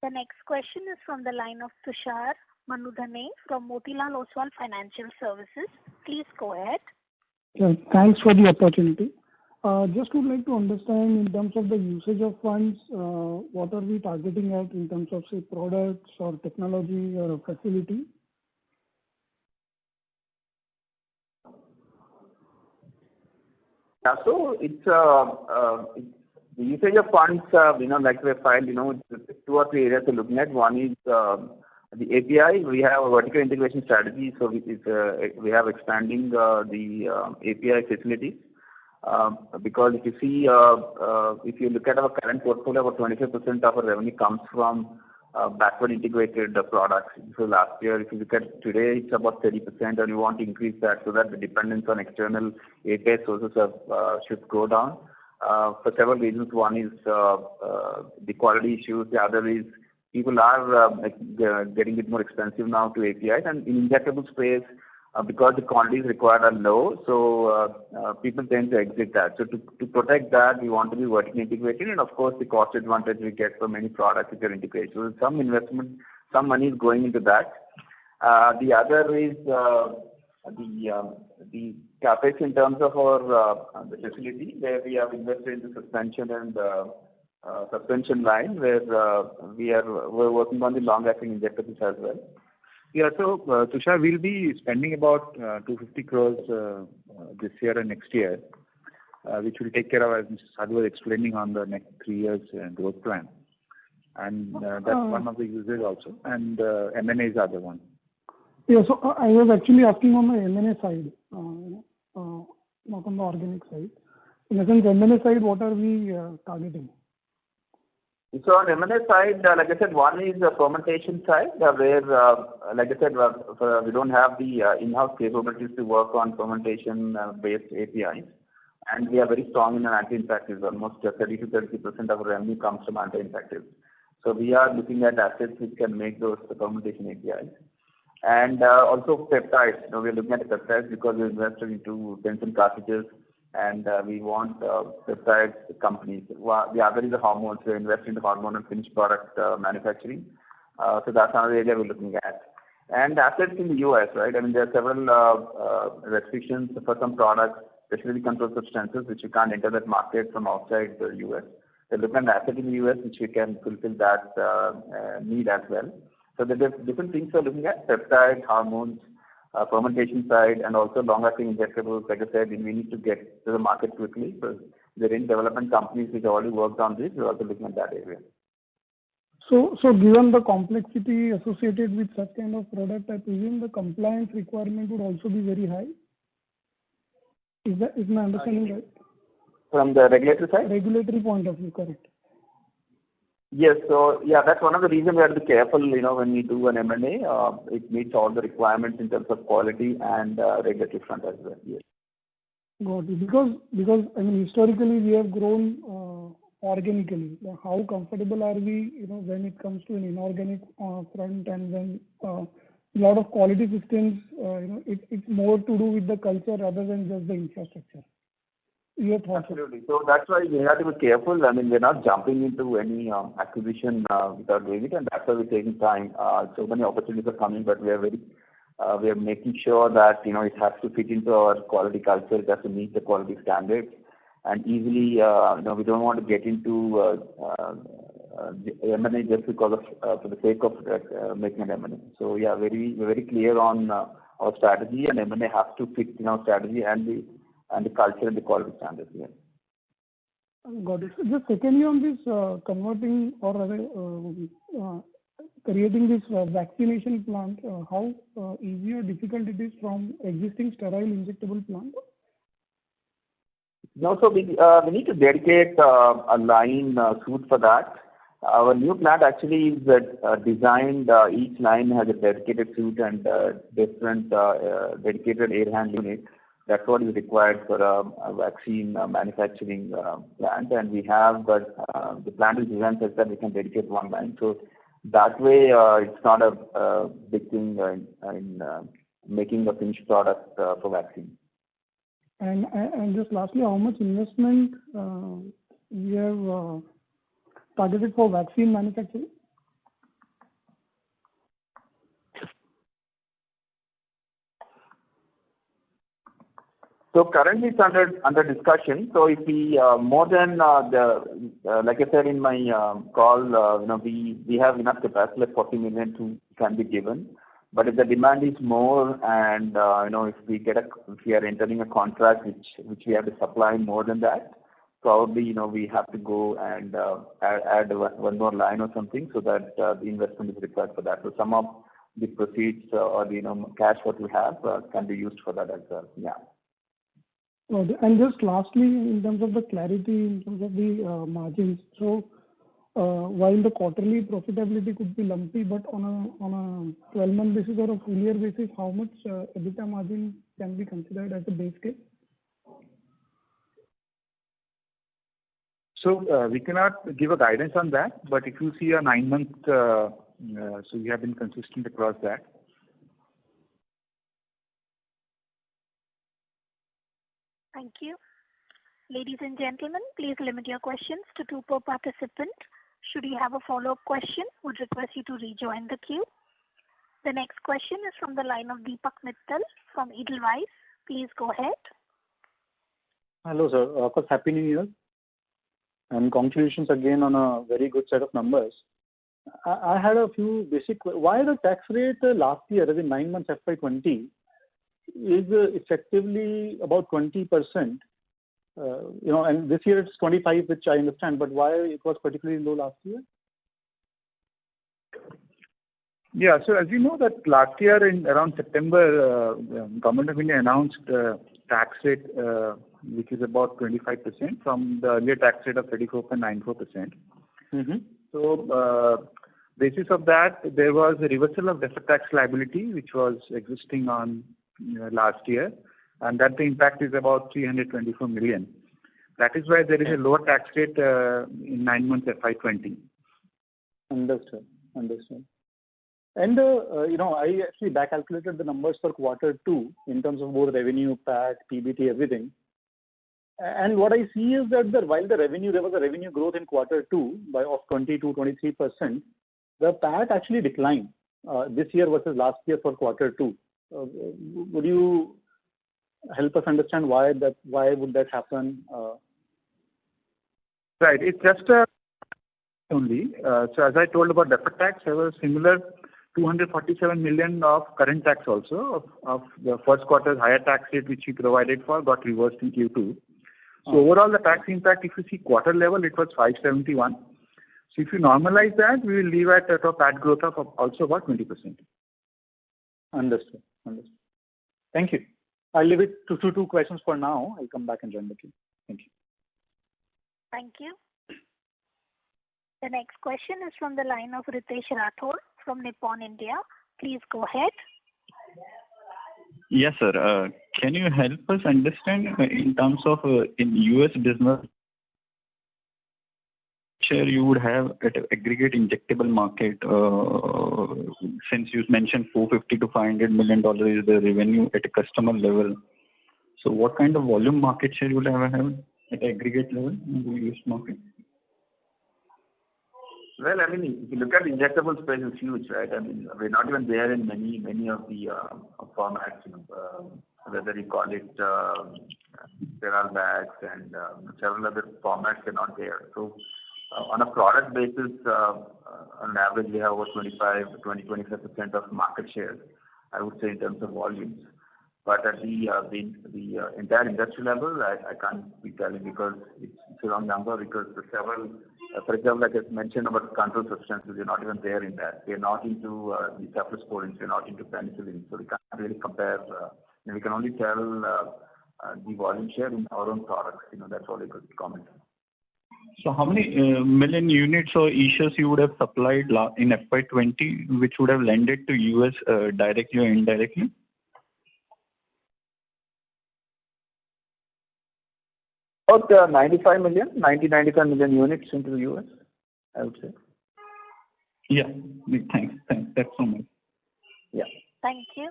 The next question is from the line of Tushar Manudhane from Motilal Oswal Financial Services. Please go ahead. Thanks for the opportunity. Just would like to understand in terms of the usage of funds, what are we targeting at in terms of, say, products or technology or a facility? Yeah, so it's the usage of funds, like we have filed, 2 or 3 areas we're looking at. One is the API. We have a vertical integration strategy, so we have expanding the API facilities. Because if you see, if you look at our current portfolio, about 25% of our revenue comes from backward integrated products. So last year, if you look at today, it's about 30%, and we want to increase that so that the dependence on external API sources should go down. For several reasons. One is the quality issues. The other is people are getting it more expensive now to APIs. And in injectable space, because the quantities required are low, so people tend to exit that. So to protect that, we want to be vertically integrated, and of course the cost advantage we get from many products if they're integrated. So some investment, some money is going into that. The other is the CapEx in terms of our the facility where we have invested in the suspension and suspension line where we're working on the long-acting injectables as well. Yeah, so Tushar, we'll be spending about 250 crores this year and next year, which will take care of, as Mr. Sadu was explaining, on the next 3 years growth plan. And that's one of the uses also. And M&A is the other one. Yeah, so I was actually asking on the M&A side, not on the organic side. In the sense, M&A side, what are we targeting? So on M&A side, like I said, one is the fermentation side, where, like I said, we don't have the in-house capabilities to work on fermentation-based APIs. And we are very strong in anti-infectives. Almost 30 to 30% of our revenue comes from anti-infectives. So we are looking at assets which can make those fermentation APIs. And also peptides. We are looking at the peptides because we invested into penicillin cartridges, and we want peptide companies. The other is the hormones. We are investing in the hormone and finished product manufacturing. So that's another area we're looking at. And assets in the US, right? I mean, there are several restrictions for some products, especially controlled substances, which you can't enter that market from outside the US. We're looking at assets in the US, which we can fulfill that need as well. So there are different things we're looking at: peptides, hormones, fermentation side, and also long-acting injectables. Like I said, we need to get to the market quickly. So there are in development companies which have already worked on this. We're also looking at that area. So given the complexity associated with such kind of product, I presume the compliance requirement would also be very high. Is my understanding right? From the regulatory side? Regulatory point of view, correct. Yes. So, yeah, that's one of the reasons we have to be careful, when we do an M&A. It meets all the requirements in terms of quality and regulatory front as well. Yes. Got it. Because I mean, historically, we have grown organically. How comfortable are we, when it comes to an inorganic front, and when a lot of quality systems, it's more to do with the culture rather than just the infrastructure. Your thoughts? Absolutely. So that's why we have to be careful. I mean, we're not jumping into any acquisition without doing it, and that's why we're taking time. So many opportunities are coming, but we are making sure that it has to fit into our quality culture. It has to meet the quality standards, and easily, we don't want to get into M&A just because of for the sake of making an M&A. So yeah, we're very clear on our strategy, and M&A has to fit in our strategy and and the culture and the quality standards here. Got it. So just secondly on this converting or rather creating this vaccination plant, how easy or difficult it is from existing sterile injectable plant? No, so we need to dedicate a line suite for that. Our new plant actually is designed, each line has a dedicated suite and different dedicated air handling unit. That's what is required for a vaccine manufacturing plant, and we have, but the plant is designed such that we can dedicate one line. So that way, it's not a big thing in making a finished product for vaccine. And just lastly, how much investment we have targeted for vaccine manufacturing? So currently it's under discussion. So if we more than like I said in my call, we have enough capacity, like 40 million can be given. But if the demand is more, and if we are entering a contract which we have to supply more than that, probably we have to go and add one more line or something, so that the investment is required for that. So some of the proceeds or the cash what we have can be used for that as well. Yeah. Okay. And just lastly, in terms of the clarity, in terms of the margins, so while the quarterly profitability could be lumpy, but on a 12-month basis or a full year basis, how much EBITDA margin can be considered as a base case? So we cannot give a guidance on that, but if you see a 9-month, so we have been consistent across that. Thank you. Ladies and gentlemen, please limit your questions to 2 per participant. Should you have a follow-up question, would request you to rejoin the queue. The next question is from the line of Deepak Mittal from Edelweiss. Please go ahead. Hello, sir. Of course, Happy New Year. And congratulations again on a very good set of numbers. I had a few basic. Why the tax rate last year, as in 9 months FY20, is effectively about 20%? And this year it's 25, which I understand, but why it was particularly low last year? Yeah, so as you know that last year in around September, Government of India announced tax rate which is about 25% from the earlier tax rate of 34.94%. Mm-hmm. So basis of that, there was a reversal of deferred tax liability which was existing on last year, and that the impact is about 324 million. That is why there is a lower tax rate in 9 months FY20. Understood. And I actually back calculated the numbers for quarter 2 in terms of both revenue, PAT, PBT, everything. And what I see is that while there was a revenue growth in quarter 2 of 22-23%, the PAT actually declined this year versus last year for quarter 2. Would you help us understand why would that happen? Right, it's just only. So as I told about deferred tax, there was similar 247 million of current tax also of the first quarter's higher tax rate which we provided for got reversed in Q2. So overall the tax impact, if you see quarter level, it was 571. So if you normalize that, we will leave at a PAT growth of also about 20%. Understood. Thank you. I'll leave it to 2 questions for now. I'll come back and join the queue. Thank you. Thank you. The next question is from the line of Ritesh Rathod from Nippon India. Please go ahead. Yes, sir. Can you help us understand in terms of in US business share you would have at aggregate injectable market, since you mentioned $450 to $500 million is the revenue at a customer level. So what kind of volume market share you would have at aggregate level in the US market? Well, I mean, if you look at injectable space, it's huge, right? I mean, we're not even there in many of the formats, whether you call it sterile bags and several other formats are not there. So on a product basis, on average, we have over 25% of market share, I would say, in terms of volumes. But at the entire industry level, I can't be telling because it's a wrong number because the several, for example, like I mentioned about controlled substances, we're not even there in that. We're not into the cephalosporins, we're not into penicillin, so we can't really compare. We can only tell the volume share in our own products. That's all I could comment on. So how many million units or issues you would have supplied in FY20, which would have landed to US directly or indirectly? About 95 million units into the US, I would say. Yeah, thanks. That's so much. Yeah. Thank you.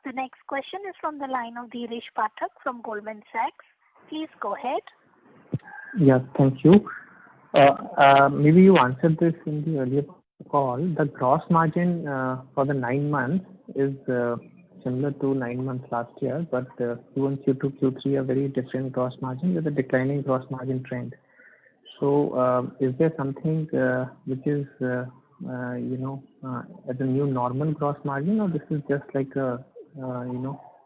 The next question is from the line of Dhirish Pathak from Goldman Sachs. Please go ahead. Yeah, thank you. Maybe you answered this in the earlier call. The gross margin for the 9 months is similar to 9 months last year, but Q1, Q2, Q3 are very different gross margin with a declining gross margin trend. So is there something which is, as a new normal gross margin, or this is just like a,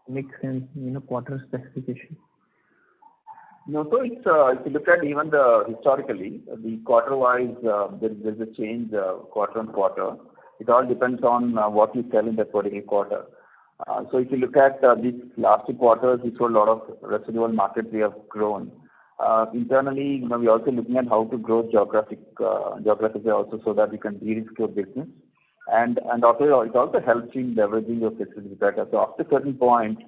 mix and, quarter specification? No, so it's, if you look at even historically, the quarter-wise, there's a change quarter on quarter. It all depends on what you sell in that particular quarter. So if you look at these last 2 quarters, we saw a lot of residual markets we have grown. Internally, we're also looking at how to grow geographically also so that we can de-risk your business. And also it also helps in leveraging your facilities better. So after a certain point,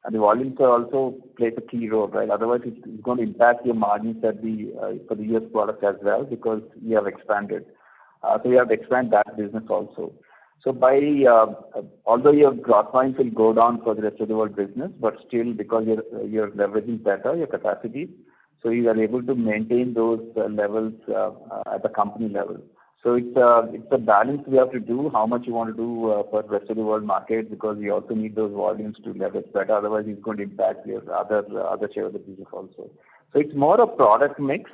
the volumes also play a key role, right? Otherwise, it's going to impact your margins for the US product as well because we have expanded. So we have to expand that business also. So although your gross margins will go down for the rest of the world business, but still because you're leveraging better your capacity, so you are able to maintain those levels at the company level. So it's a balance we have to do, how much you want to do for the rest of the world market, because we also need those volumes to leverage better. Otherwise, it's going to impact your other share of the business also. So it's more a product mix,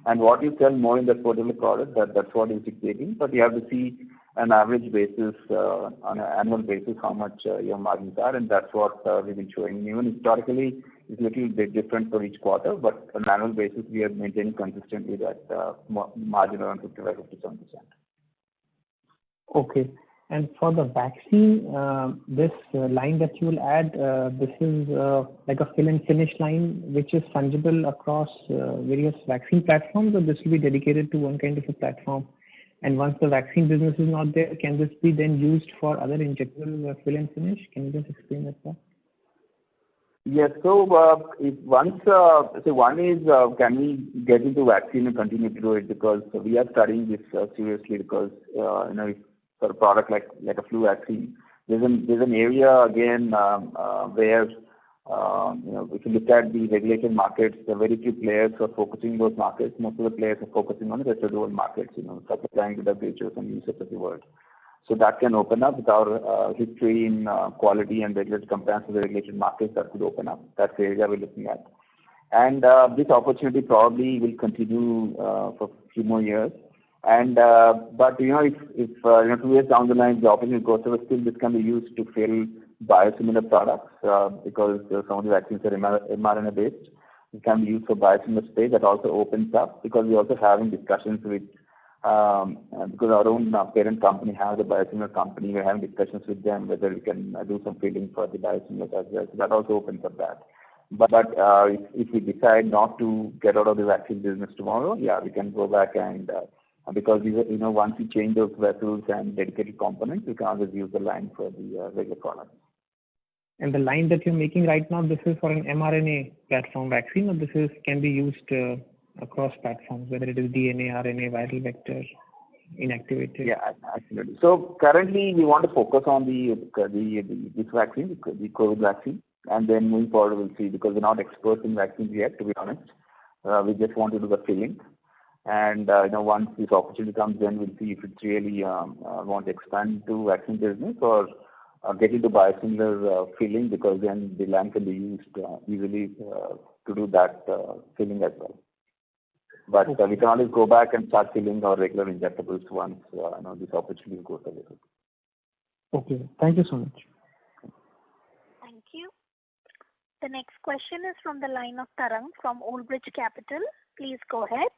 and what you sell more in that particular product, that's what is dictating. But you have to see an average basis, on an annual basis, how much your margins are, and that's what we've been showing. Even historically, it's a little bit different for each quarter, but on an annual basis, we are maintaining consistently that margin around 55-57%. Okay. And for the vaccine, this line that you will add, this is like a fill and finish line, which is fungible across various vaccine platforms, or this will be dedicated to one kind of a platform? And once the vaccine business is not there, can this be then used for other injectable fill and finish? Can you just explain that part? Yes. So one is can we get into vaccine and continue to do it, because we are studying this seriously, because for a product like a flu vaccine, there's an area again where if you look at the regulated markets, there are very few players who are focusing those markets. Most of the players are focusing on the rest of the world markets, supplying to WHO and users of the world. So that can open up with our history in quality and regulatory compliance with the regulated markets. That could open up. That's the area we're looking at. And this opportunity probably will continue for a few more years. And but if 2 years down the line the opportunity goes over, still this can be used to fill biosimilar products because some of the vaccines are mRNA based. It can be used for biosimilar space. That also opens up, because we're also having discussions with because our own parent company has a biosimilar company. We're having discussions with them whether we can do some filling for the biosimilars as well. So that also opens up that. But if we decide not to get out of the vaccine business tomorrow, yeah, we can go back and because once you change those vessels and dedicated components, you can always use the line for the regular products. And the line that you're making right now, this is for an mRNA platform vaccine, or this can be used across platforms, whether it is DNA, RNA, viral vector, inactivated? Yeah, absolutely. So currently we want to focus on this vaccine, the COVID vaccine, and then moving forward we'll see, because we're not experts in vaccines yet, to be honest. We just want to do the filling. And once this opportunity comes, then we'll see if it's really want to expand to vaccine business or get into biosimilar filling, because then the line can be used easily to do that filling as well. But we can always go back and start filling our regular injectables once this opportunity goes available. Okay. Thank you so much. Thank you. The next question is from the line of Tarang from Old Bridge Capital. Please go ahead.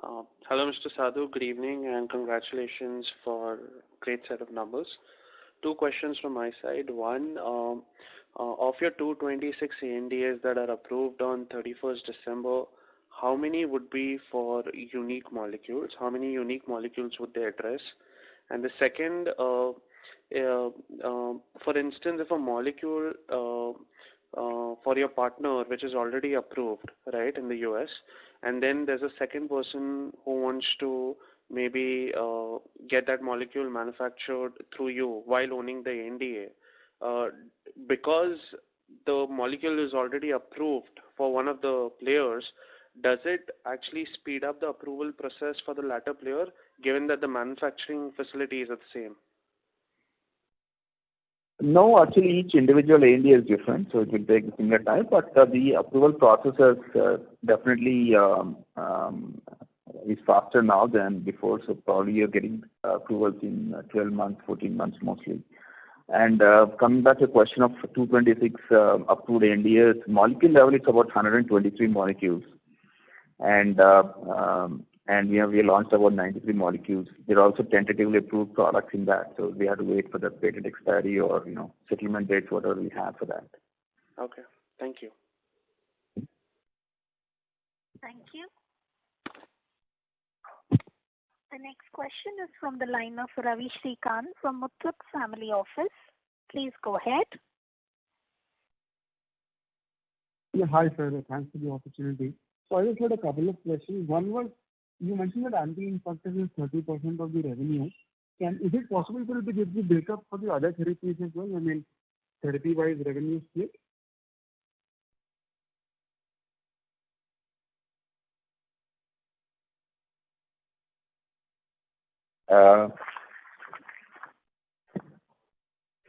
Hello, Mr. Sadhu. Good evening and congratulations for great set of numbers. Two questions from my side. One, of your 226 ANDAs that are approved on 31st December, how many would be for unique molecules? How many unique molecules would they address? And the second, for instance, if a molecule for your partner which is already approved, right, in the US, and then there's a second person who wants to maybe get that molecule manufactured through you while owning the ANDA, because the molecule is already approved for one of the players, does it actually speed up the approval process for the latter player, given that the manufacturing facility is the same? No, actually each individual ANDA is different, so it will take a similar time, but the approval process is definitely is faster now than before, so probably you're getting approvals in 12 months, 14 months mostly. And coming back to the question of 226 approved ANDAs, molecule level it's about 123 molecules. And we launched about 93 molecules. There are also tentatively approved products in that, so we have to wait for the patent expiry or settlement dates, whatever we have for that. Okay, thank you. Thank you. The next question is from the line of Ravi Srikant from Muthoot Family Office. Please go ahead. Yeah, hi sir. Thanks for the opportunity. So I just had a couple of questions. One was, you mentioned that anti-infective is 30% of the revenue. Is it possible for you to give the breakup for the other therapies as well? I mean, therapy-wise revenue split?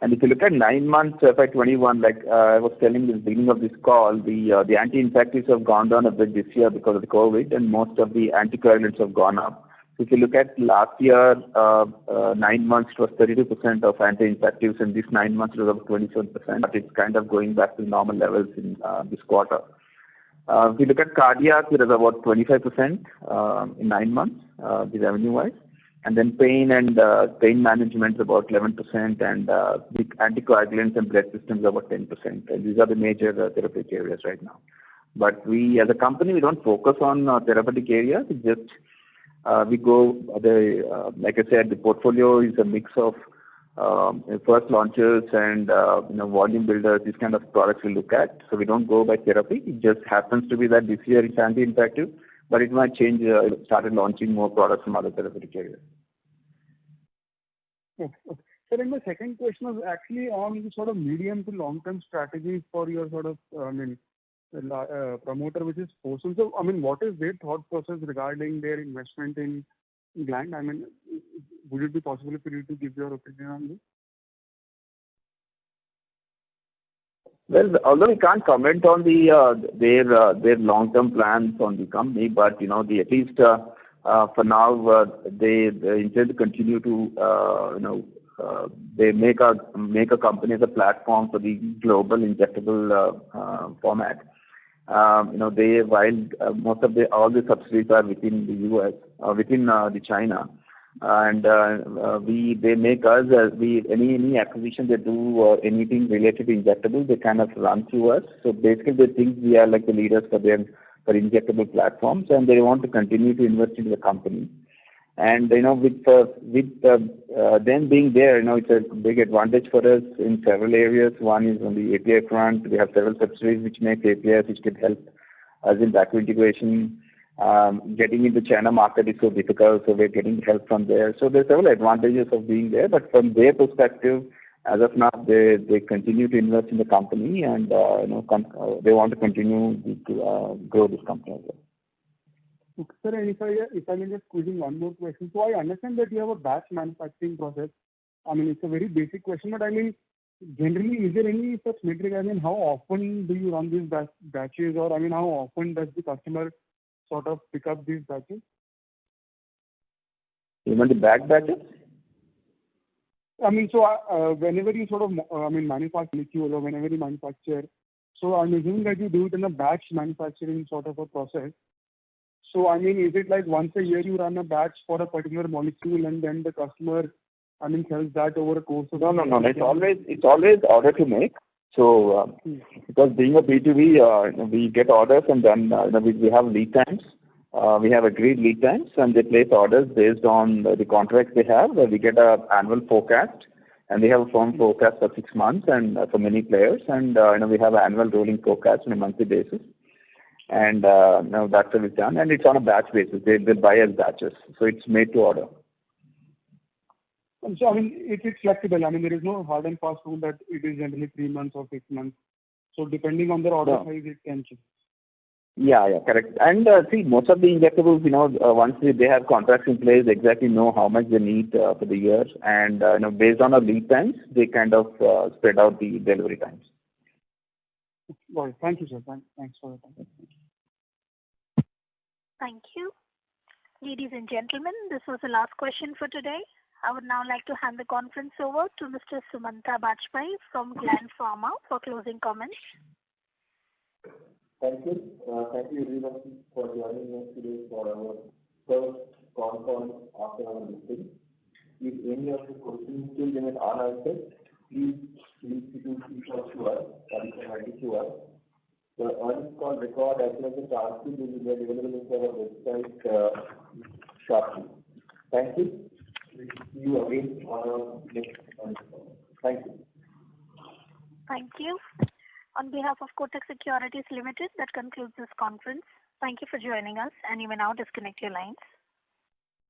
And if you look at 9 months FY21, like I was telling in the beginning of this call, the anti-infectives have gone down a bit this year because of the COVID, and most of the anticoagulants have gone up. If you look at last year, 9 months it was 32% of anti-infectives, and this 9 months it was about 27%. But it's kind of going back to normal levels in this quarter. If you look at cardiac, it is about 25% in 9 months, the revenue-wise. And then pain and pain management is about 11%, and the anticoagulants and blood systems about 10%. And these are the major therapeutic areas right now. But we, as a company, we don't focus on therapeutic areas. We just we go like I said, the portfolio is a mix of first launches and volume builders. These kind of products we look at. So we don't go by therapy. It just happens to be that this year it's anti-infective, but it might change. Started launching more products from other therapeutic areas. Okay. So then the second question was actually on the sort of medium to long-term strategies for your sort of, promoter, which is Fosun. So, what is their thought process regarding their investment in Gland? Would it be possible for you to give your opinion on this? Well, although we can't comment on their long-term plans on the company, but at least for now they intend to continue to they make a company as a platform for the global injectable format. While most of all the subsidiaries are within the US within the China. And they make us any acquisition they do or anything related to injectable, they kind of run through us. So basically they think we are like the leaders for them for injectable platforms, and they want to continue to invest in the company. And with them being there, it's a big advantage for us in several areas. One is on the API front. We have several subsidiaries which make APIs, which can help us in backward integration. Getting into China market is so difficult, so we're getting help from there. So there's several advantages of being there, but from their perspective, as of now, they continue to invest in the company, and they want to continue to grow this company as well. Okay, sir, and if I may just squeeze in one more question. So I understand that you have a batch manufacturing process. It's a very basic question, but generally, is there any such metric? How often do you run these batches, or how often does the customer sort of pick up these batches? You want the back batches? I mean, so whenever you sort of, manufacture molecule or whenever you manufacture, so I'm assuming that you do it in a batch manufacturing sort of a process. So, I mean, is it like once a year you run a batch for a particular molecule and then the customer, sells that over a course of... No. It's always order to make. So, because being a B2B, we get orders and then we have lead times. We have agreed lead times and they place orders based on the contracts they have. We get an annual forecast and they have a firm forecast for 6 months and for many players. And, we have an annual rolling forecast on a monthly basis. And that's what we've done. And it's on a batch basis. They buy as batches. So it's made to order. So, it's flexible. There is no hard and fast rule that it is generally 3 months or 6 months. So depending on the order size, it can change. Yeah, correct. And see, most of the injectables, once they have contracts in place, they exactly know how much they need for the year. And, based on our lead times, they kind of spread out the delivery times. Well, thank you, sir. Thanks for the time. Thank you. Ladies and gentlemen, this was the last question for today. I would now like to hand the conference over to Mr. Sumanta Bajpayee from Gland Pharma for closing comments. Thank you. Thank you everyone for joining us today for our first call after our listing. If any of the questions still remain unanswered, please feel free to reach out to us or you can write it to us. The earnings call record as well as the transcript will be made available on our website shortly. Thank you. We will see you again on our next earnings call. Thank you. Thank you. On behalf of Kotak Securities Limited, that concludes this conference. Thank you for joining us, and you may now disconnect your lines.